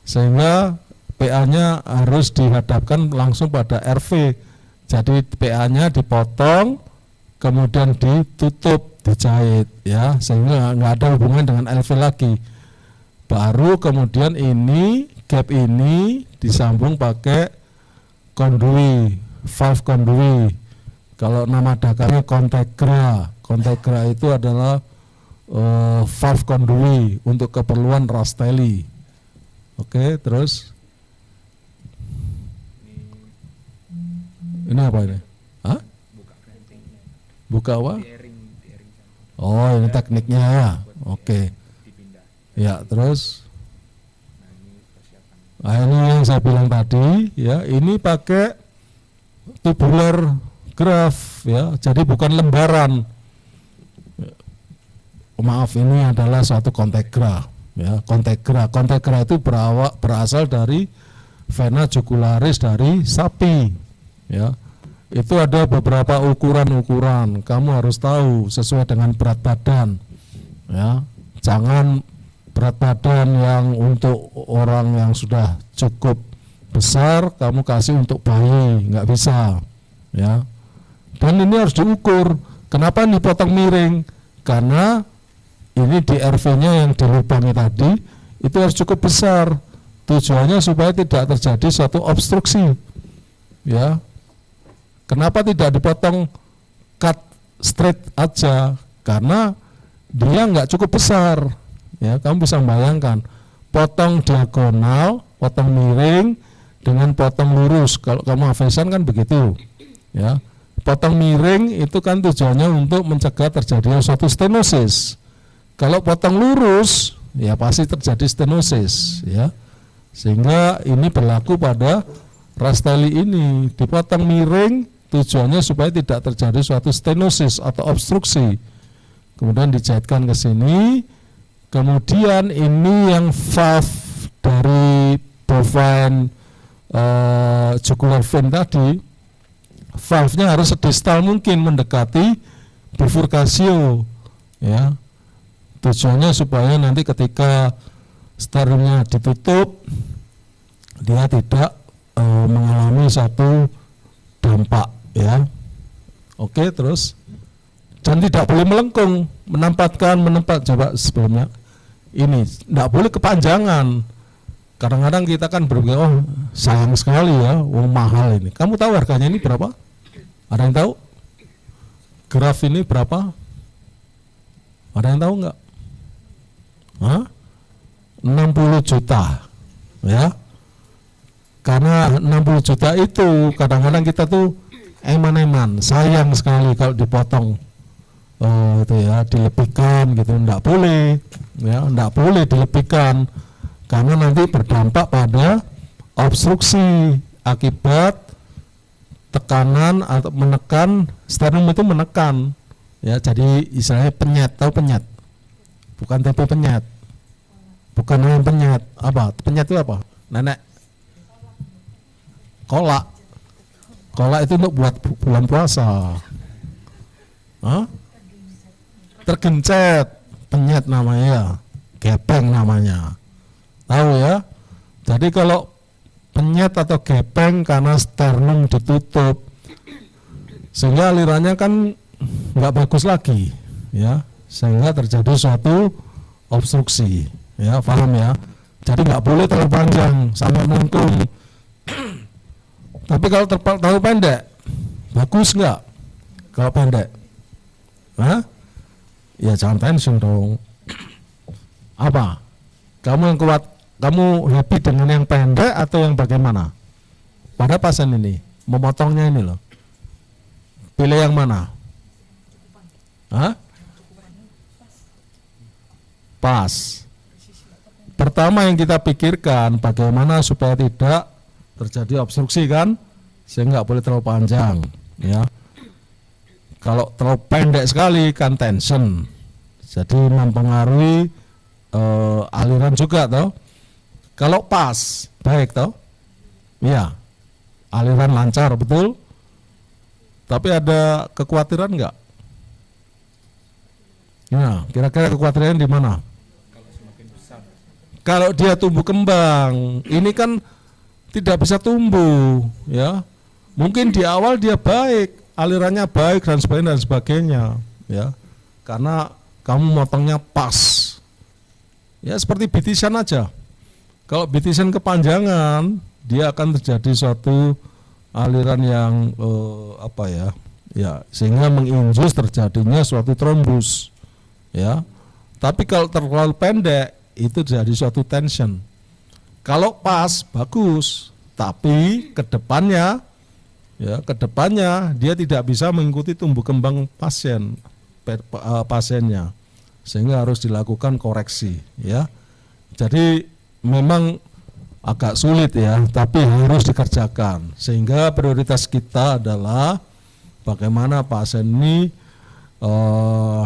sehingga PA-nya harus dihadapkan langsung pada RV. Jadi PA-nya dipotong, kemudian ditutup, dijahit ya, sehingga nggak ada hubungan dengan LV lagi. Baru kemudian ini gap ini disambung pakai kondui, valve kondui. Kalau nama dagangnya Contegra itu adalah valve kondui untuk keperluan Rastelli. Oke, terus ini apa ini? Hah? Buka apa? Oh, ini tekniknya ya. Oke. Ya, terus nah ini yang saya bilang tadi ya, ini pakai tubular graf ya, jadi bukan lembaran. Maaf, ini adalah suatu kontegra ya, kontegra itu berasal dari vena jugularis dari sapi ya. Itu ada beberapa ukuran-ukuran, kamu harus tahu sesuai dengan berat badan ya. Jangan berat badan yang untuk orang yang sudah cukup besar kamu kasih untuk bayi, nggak bisa ya. Dan ini harus diukur. Kenapa dipotong miring? Karena ini di RV-nya yang dilubangi tadi itu harus cukup besar. Tujuannya supaya tidak terjadi suatu obstruksi. Ya. Kenapa tidak dipotong cut straight aja? Karena dia nggak cukup besar. Ya, kamu bisa membayangkan potong diagonal, potong miring dengan potong lurus. Kalau kamu hafizan kan begitu. Ya. Potong miring itu kan tujuannya untuk mencegah terjadinya suatu stenosis. Kalau potong lurus, ya pasti terjadi stenosis, ya. Sehingga ini berlaku pada Rasteli ini. Dipotong miring, tujuannya supaya tidak terjadi suatu stenosis atau obstruksi. Kemudian dijahitkan ke sini. Kemudian ini yang valve dari bovine jugular vein tadi, valve-nya harus sedistal mungkin mendekati bifurcatio, ya. Tujuannya supaya nanti ketika sternumnya ditutup dia tidak mengalami satu dampak ya. Oke, terus dan tidak boleh melengkung, menempat coba sebelumnya ini tidak boleh kepanjangan. Kadang-kadang kita kan berpikir, oh sayang sekali ya, mahal ini. Kamu tahu harganya ini berapa? Ada yang tahu? Graf ini berapa? Ada yang tahu nggak? 60 juta ya. Karena 60 juta itu kadang-kadang kita tuh eman-eman, sayang sekali kalau dipotong itu ya, dilebihkan gitu, enggak boleh ya, enggak boleh dilebihkan karena nanti berdampak pada obstruksi akibat tekanan atau menekan sternum itu menekan ya, jadi istilahnya penyet, tahu penyet? Bukan tempe penyet, bukan ayam penyet, apa? Penyet itu apa? Nenek? Kolak. Kolak itu untuk buat bulan puasa. Tergencet, penyet namanya, gepeng namanya. Tahu ya? Jadi kalau penyet atau gepeng karena sternum ditutup, sehingga alirannya kan nggak bagus lagi, ya. Sehingga terjadi suatu obstruksi, ya, paham ya? Jadi nggak boleh terlalu panjang sampai melengkung. Tapi kalau terlalu pendek, bagus nggak? Kalau pendek, ya jangan tension dong. Apa? Kamu yang kuat, kamu happy dengan yang pendek atau yang bagaimana? Pada pasien ini, memotongnya ini loh. Pilih yang mana? Pas. Pertama yang kita pikirkan bagaimana supaya tidak terjadi obstruksi kan, sehingga nggak boleh terlalu panjang, ya. Kalau terlalu pendek sekali kan tension, jadi mempengaruhi aliran juga, toh. Kalau pas, baik, toh, ya, aliran lancar, betul. Tapi ada kekhawatiran nggak? Ya, kira-kira kekhawatirannya di mana? Kalau dia tumbuh kembang, ini kan tidak bisa tumbuh, ya. Mungkin di awal dia baik, alirannya baik dan sebagainya, ya. Karena kamu motongnya pas. Ya seperti bitisan aja. Kalau bitisan kepanjangan, dia akan terjadi suatu aliran yang ya, sehingga menginjus terjadinya suatu trombus, ya. Tapi kalau terlalu pendek, itu jadi suatu tension. Kalau pas, bagus, tapi kedepannya dia tidak bisa mengikuti tumbuh kembang pasiennya, sehingga harus dilakukan koreksi, ya. Jadi memang agak sulit ya, tapi harus dikerjakan. Sehingga prioritas kita adalah bagaimana pasien ini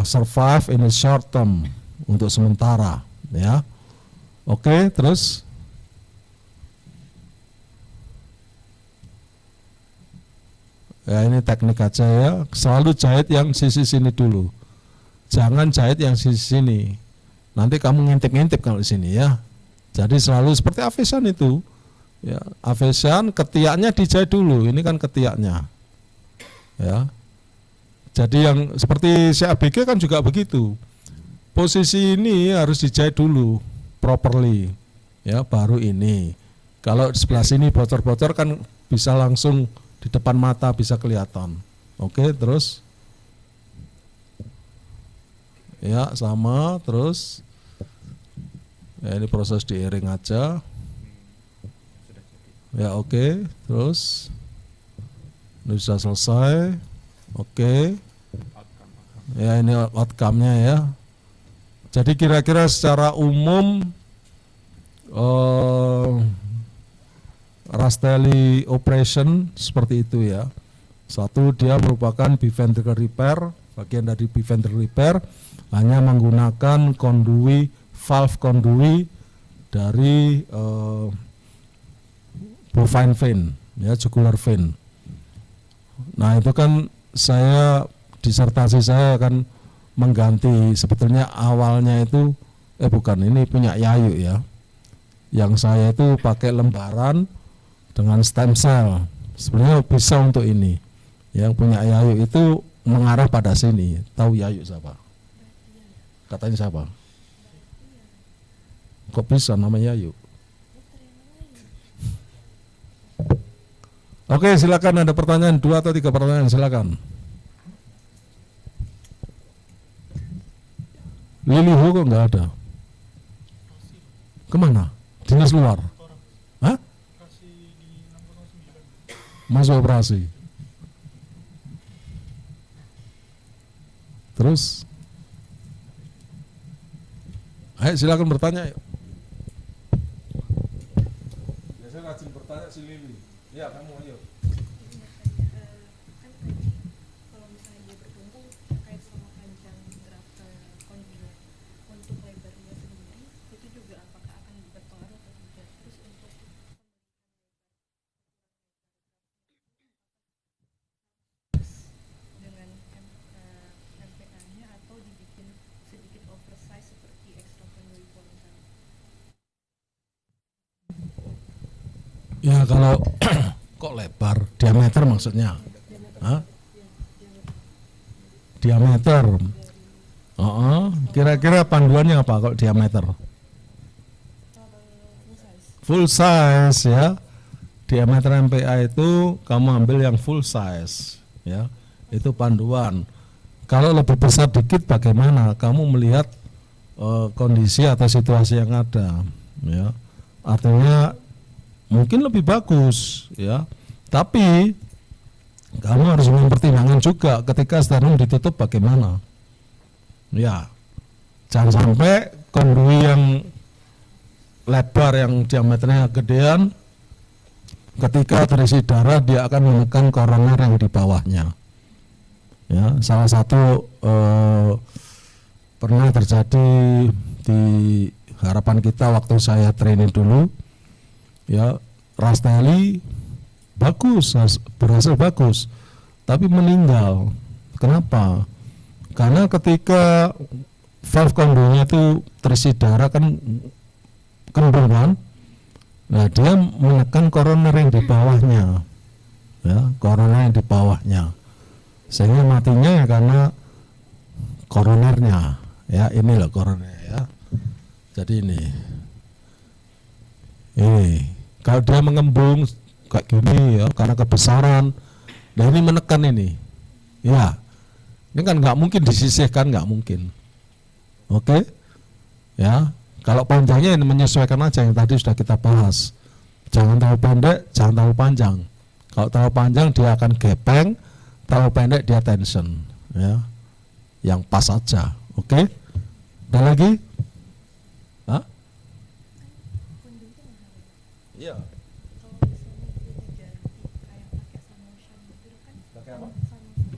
survive in the short term untuk sementara, ya. Oke, terus ya ini teknik aja ya. Selalu jahit yang sisi sini dulu. Jangan jahit yang sisi sini. Nanti kamu ngintip-ngintip kalau di sini ya. Jadi selalu seperti avesan itu. Ya, avesan ketiaknya dijahit dulu. Ini kan ketiaknya. Ya. Jadi yang seperti CABG kan juga begitu. Posisi ini harus dijahit dulu properly. Ya, baru ini. Kalau di sebelah sini bocor-bocor kan bisa langsung di depan mata bisa kelihatan. Oke, terus ya sama, terus ya ini proses diiring aja. Ya oke, terus ini sudah selesai. Oke. Ya ini outcome-nya ya. Jadi kira-kira secara umum Rastelli operation seperti itu ya. Satu, dia merupakan biventricular repair, bagian dari biventricular repair hanya menggunakan kondui, valve kondui dari bovine vein, ya, jugular vein. Nah itu kan disertasi saya akan mengganti, sebetulnya awalnya itu bukan, ini punya Yayu ya. Yang saya itu pakai lembaran dengan stem cell. Sebenarnya bisa untuk ini. Yang punya Yayu itu mengarah pada sini. Tahu Yayu siapa? Katanya siapa? Kok bisa namanya Yayu? Oke, silakan, ada pertanyaan 2 atau 3 pertanyaan, silakan. Liliho kok nggak ada? Kemana? Dinas luar? Hah? Masuk operasi. Terus? Ayo silakan bertanya. Biasanya rajin bertanya si Lili. Ya kamu ayo. Kalau misalnya dia bertumbuh terkait sama panjang berapa konjugal untuk lebarnya sendiri, itu juga apakah akan berpengaruh atau tidak? Terus untuk dengan MPA-nya atau dibikin sedikit oversize seperti extracondylopontine. Ya kalau kok lebar, diameter maksudnya? Hah? Diameter. Kira-kira panduannya apa kalau diameter? Full size ya. Diameter MPA itu kamu ambil yang full size ya. Itu panduan. Kalau lebih besar dikit bagaimana? Kamu melihat kondisi atau situasi yang ada ya. Artinya mungkin lebih bagus ya, tapi kamu harus mempertimbangkan juga ketika sternum ditutup bagaimana ya. Jangan sampai kondui yang lebar yang diameternya gedean, ketika terisi darah dia akan menekan koroner yang di bawahnya ya. Salah satu pernah terjadi di harapan kita waktu saya training dulu ya, Rastelli bagus, berhasil bagus, tapi meninggal. Kenapa? Karena ketika valve kondunya itu terisi darah kan kembung kan, nah dia menekan koroner yang di bawahnya, ya, koroner yang di bawahnya, sehingga matinya ya karena koronernya, ya ini loh koroner ya. Jadi ini. Kalau dia mengembung kayak gini ya karena kebesaran, dan ini menekan ini, ya ini kan nggak mungkin disisihkan, nggak mungkin. Oke, ya kalau panjangnya ini menyesuaikan aja yang tadi sudah kita bahas. Jangan terlalu pendek, jangan terlalu panjang. Kalau terlalu panjang dia akan gepeng, terlalu pendek dia tension, ya, yang pas aja. Oke, ada lagi? Hah? Iya. Kalau misalnya dia diganti kayak pakai Samotion gitu kan, Pakai apa? Samotion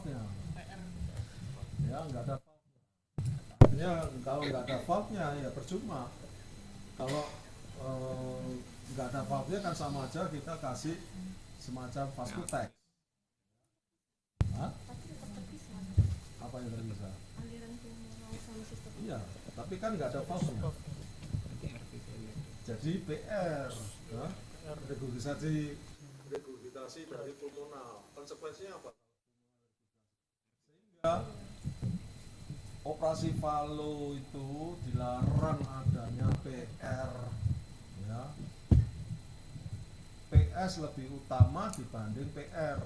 valve-nya. Ya, nggak ada valve-nya. Artinya kalau nggak ada valve-nya ya percuma. Kalau nggak ada valve-nya kan sama aja kita kasih semacam vascutex. Hah? Tapi tetap terpisah. Apa yang terpisah? Aliran pulmonal sama sistem. Iya, tapi kan nggak ada valve-nya. Jadi PR, ya, regurgitasi dari pulmonal. Konsekuensinya apa? Sehingga operasi Valo itu dilarang adanya PR, ya. PS lebih utama dibanding PR.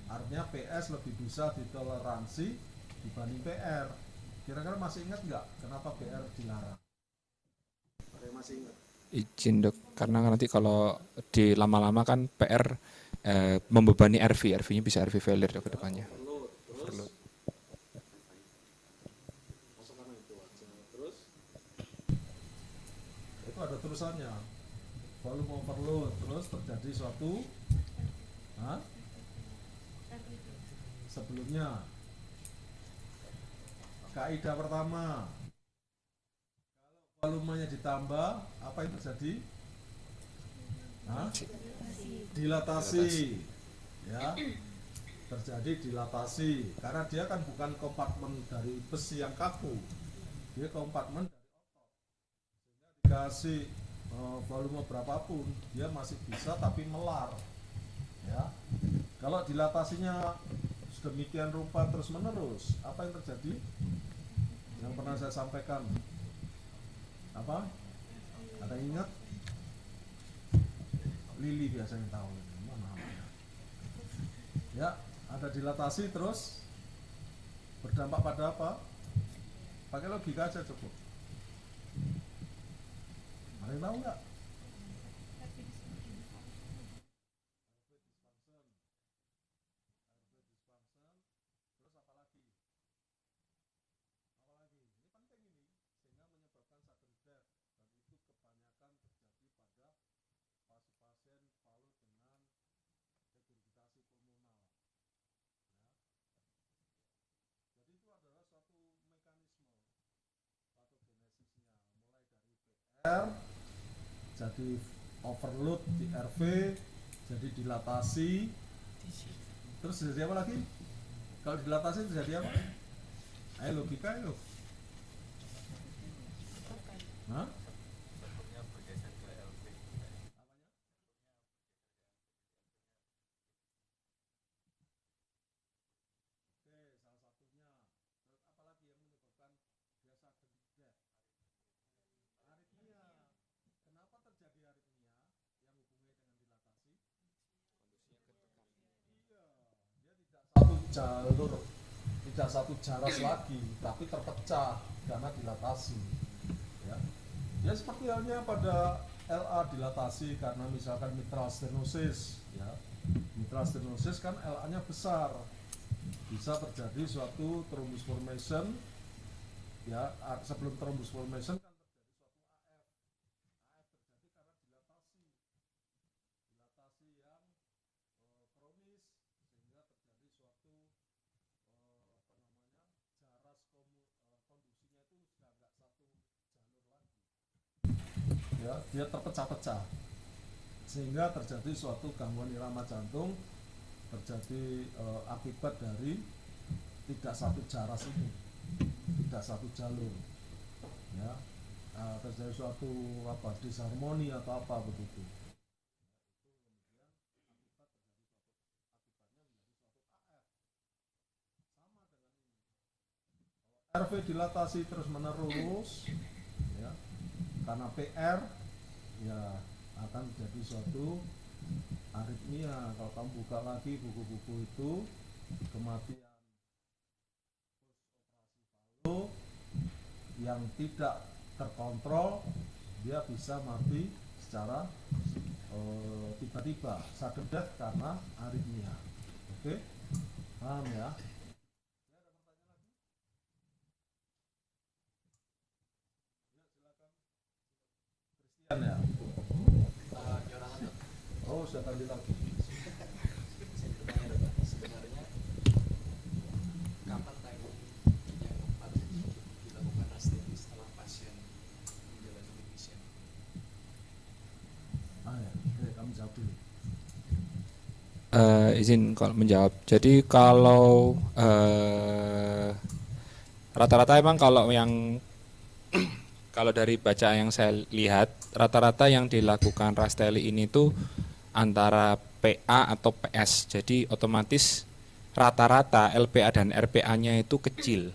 Artinya PS lebih bisa ditoleransi dibanding PR. Kira-kira masih ingat nggak kenapa PR dilarang? Ada yang masih ingat? Izin dok, karena nanti kalau di lama-lama kan PR membebani RV-nya bisa RV failure dok ke depannya. Terus masuk kanan itu aja. Terus itu ada terusannya, volume overload, terus terjadi suatu sebelumnya kaidah pertama, kalau volumenya ditambah apa yang terjadi? Dilatasi, ya, terjadi dilatasi karena dia kan bukan kompartemen dari besi yang kaku, dia kompartemen dari otot, sehingga dikasih volume berapapun dia masih bisa tapi melar, ya. Kalau dilatasinya sedemikian rupa terus menerus, apa yang terjadi? Yang pernah saya sampaikan apa? Ada yang ingat? Lili biasanya tahu mana namanya. Ya, ada dilatasi terus berdampak pada apa? Pakai logika aja cukup. Ada yang tahu nggak? Terus apa lagi? Ini penting ini, sehingga menyebabkan sudden death, dan itu kebanyakan terjadi pada pasien Valo dengan regurgitasi pulmonal. Ya. Jadi itu adalah suatu mekanisme patogenesisnya, mulai dari PR, jadi overload di RV, jadi dilatasi, terus terjadi apa lagi? Kalau dilatasi terjadi apa? Ayo logika ayo. Hah? Jalur, tidak satu jaras lagi, tapi terpecah karena dilatasi. Ya, ya seperti halnya pada LA dilatasi karena misalkan mitral stenosis. Ya, mitral stenosis kan LA-nya besar, bisa terjadi suatu thrombus formation. Ya, sebelum thrombus formation kan terjadi suatu AF. AF terjadi karena dilatasi yang kronis, sehingga terjadi suatu jaras kondusinya itu sudah nggak satu jalur lagi, ya, dia terpecah-pecah sehingga terjadi suatu gangguan irama jantung, terjadi akibat dari tidak satu jaras ini, tidak satu jalur, ya, terjadi suatu disharmoni atau apa begitu. RV dilatasi terus menerus, ya, karena PR, ya, akan menjadi suatu aritmia. Kalau kamu buka lagi buku-buku itu, kematian post operasi Valo yang tidak terkontrol, dia bisa mati secara tiba-tiba, sudden death karena aritmia. Oke, paham ya? Ya. Oh, sudah tadi lagi. Sebenarnya Izin kalau menjawab. Jadi kalau rata-rata emang kalau yang kalau dari baca yang saya lihat, rata-rata yang dilakukan Rasteli ini tuh antara PA atau PS. Jadi otomatis rata-rata LPA dan RPA-nya itu kecil.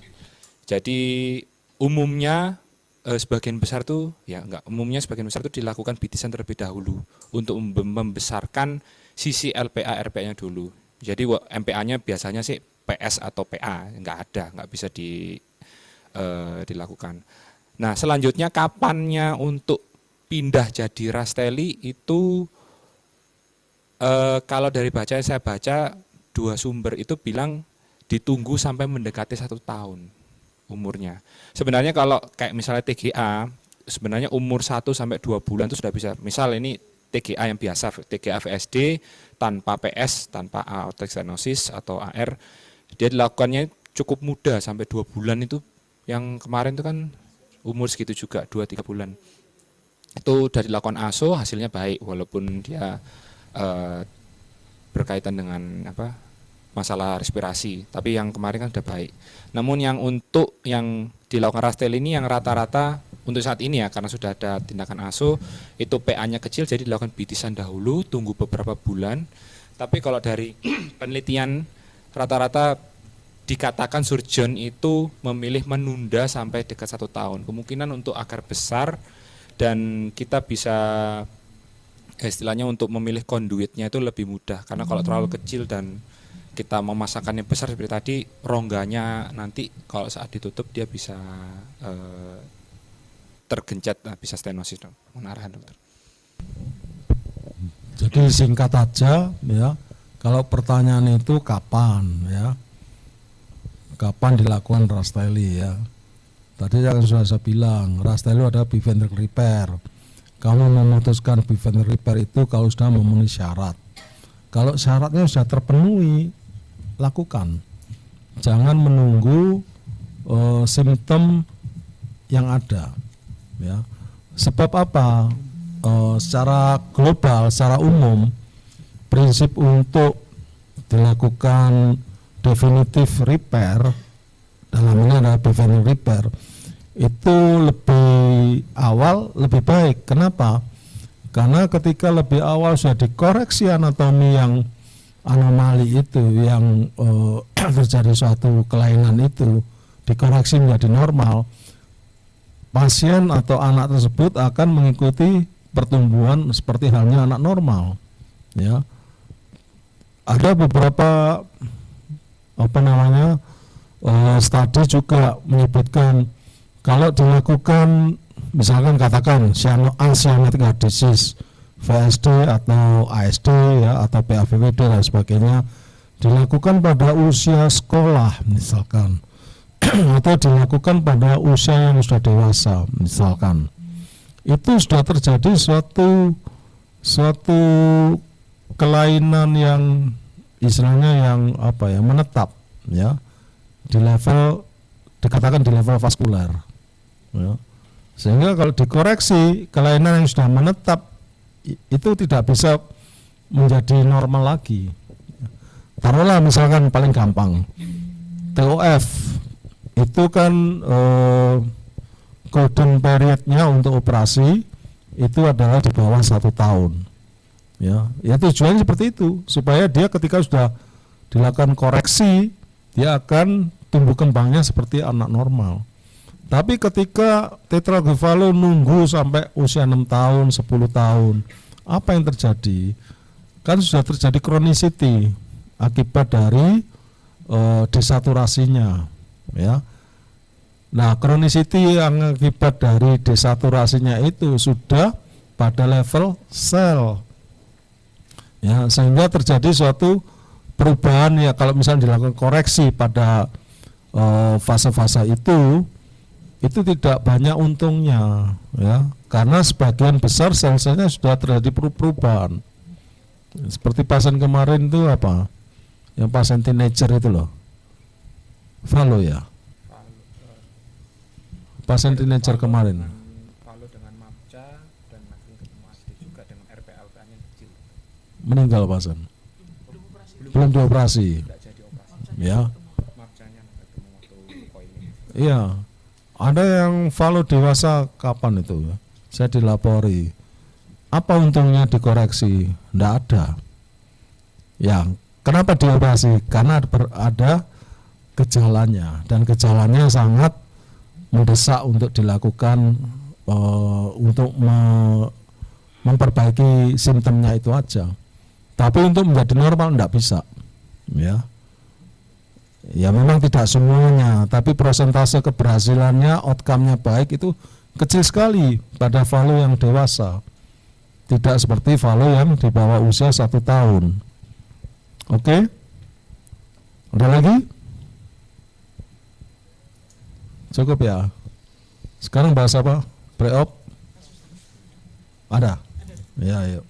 Jadi umumnya sebagian besar tuh ya enggak, umumnya sebagian besar itu dilakukan bitisan terlebih dahulu untuk membesarkan sisi LPA RPA-nya dulu. Jadi MPA-nya biasanya sih PS atau PA, nggak bisa dilakukan. Nah, selanjutnya kapannya untuk pindah jadi Rasteli itu kalau dari saya baca dua sumber itu bilang ditunggu sampai mendekati 1 tahun umurnya. Sebenarnya kalau kayak misalnya TGA, sebenarnya umur 1 sampai 2 bulan itu sudah bisa. Misal ini TGA yang biasa, TGA VSD tanpa PS, tanpa aortic stenosis atau AR, dia dilakukannya cukup muda sampai 2 bulan itu. Yang kemarin itu kan umur segitu juga, 2-3 bulan. Itu sudah dilakukan ASO, hasilnya baik walaupun dia berkaitan dengan masalah respirasi, tapi yang kemarin kan sudah baik. Namun yang untuk yang dilakukan Rasteli ini yang rata-rata untuk saat ini ya, karena sudah ada tindakan ASO, itu PA-nya kecil, jadi dilakukan bitisan dahulu, tunggu beberapa bulan. Tapi kalau dari penelitian rata-rata dikatakan surgeon itu memilih menunda sampai dekat 1 tahun. Kemungkinan untuk akar besar dan kita bisa istilahnya untuk memilih konduitnya itu lebih mudah, karena kalau terlalu kecil dan kita memasangkannya besar seperti tadi, rongganya nanti kalau saat ditutup dia bisa tergencet, bisa stenosis, menarahan dokter. Jadi singkat aja ya, kalau pertanyaan itu kapan ya, kapan dilakukan Rasteli ya. Tadi yang sudah saya bilang, Rasteli ada biventricular repair. Kamu memutuskan biventricular repair itu kalau sudah memenuhi syarat. Kalau syaratnya sudah terpenuhi, lakukan. Jangan menunggu simptom yang ada. Ya. Sebab apa? Secara global, secara umum, prinsip untuk dilakukan definitive repair, dalam ini adalah preventive repair, itu lebih awal lebih baik. Kenapa? Karena ketika lebih awal sudah dikoreksi anatomi yang anomali itu, yang terjadi suatu kelainan itu dikoreksi menjadi normal, pasien atau anak tersebut akan mengikuti pertumbuhan seperti halnya anak normal. Ya, ada beberapa studi juga menyebutkan kalau dilakukan misalkan katakan cyanotic heart disease VSD atau ASD ya, atau PAVWD dan sebagainya, dilakukan pada usia sekolah misalkan atau dilakukan pada usia yang sudah dewasa misalkan, itu sudah terjadi suatu kelainan yang istilahnya yang menetap ya, di level, dikatakan di level vaskular ya. Sehingga kalau dikoreksi kelainan yang sudah menetap itu tidak bisa menjadi normal lagi. Taruhlah misalkan paling gampang TOF itu kan golden periodnya untuk operasi itu adalah di bawah 1 tahun. Ya tujuannya seperti itu, supaya dia ketika sudah dilakukan koreksi dia akan tumbuh kembangnya seperti anak normal. Tapi ketika tetracephalus nunggu sampai usia 6 tahun, 10 tahun, apa yang terjadi? Kan sudah terjadi chronicity akibat dari desaturasinya, ya. Nah, chronicity yang akibat dari desaturasinya itu sudah pada level sel, ya, sehingga terjadi suatu perubahan ya. Kalau misalnya dilakukan koreksi pada fase-fase itu tidak banyak untungnya ya, karena sebagian besar sel-selnya sudah terjadi perubahan. Seperti pasien kemarin itu yang pasien teenager itu loh, Valo ya, pasien teenager kemarin. Valo dengan MAPCA dan makin ketemu ASD juga dengan RPA-nya kecil. meninggal pasien. Belum dioperasi. Ya. Iya. Ada yang falo dewasa kapan itu? Saya dilapori. Apa untungnya dikoreksi? Tidak ada. Ya, kenapa dioperasi? Karena ada gejalanya dan gejalanya sangat mendesak untuk dilakukan untuk memperbaiki simptomnya itu aja. Tapi untuk menjadi normal tidak bisa. Ya. Ya memang tidak semuanya, tapi persentase keberhasilannya, outcome-nya baik itu kecil sekali pada falo yang dewasa. Tidak seperti falo yang di bawah usia 1 tahun. Oke? Ada lagi? Cukup ya? Sekarang bahas apa? Pre-op? Ada? Ya, yuk.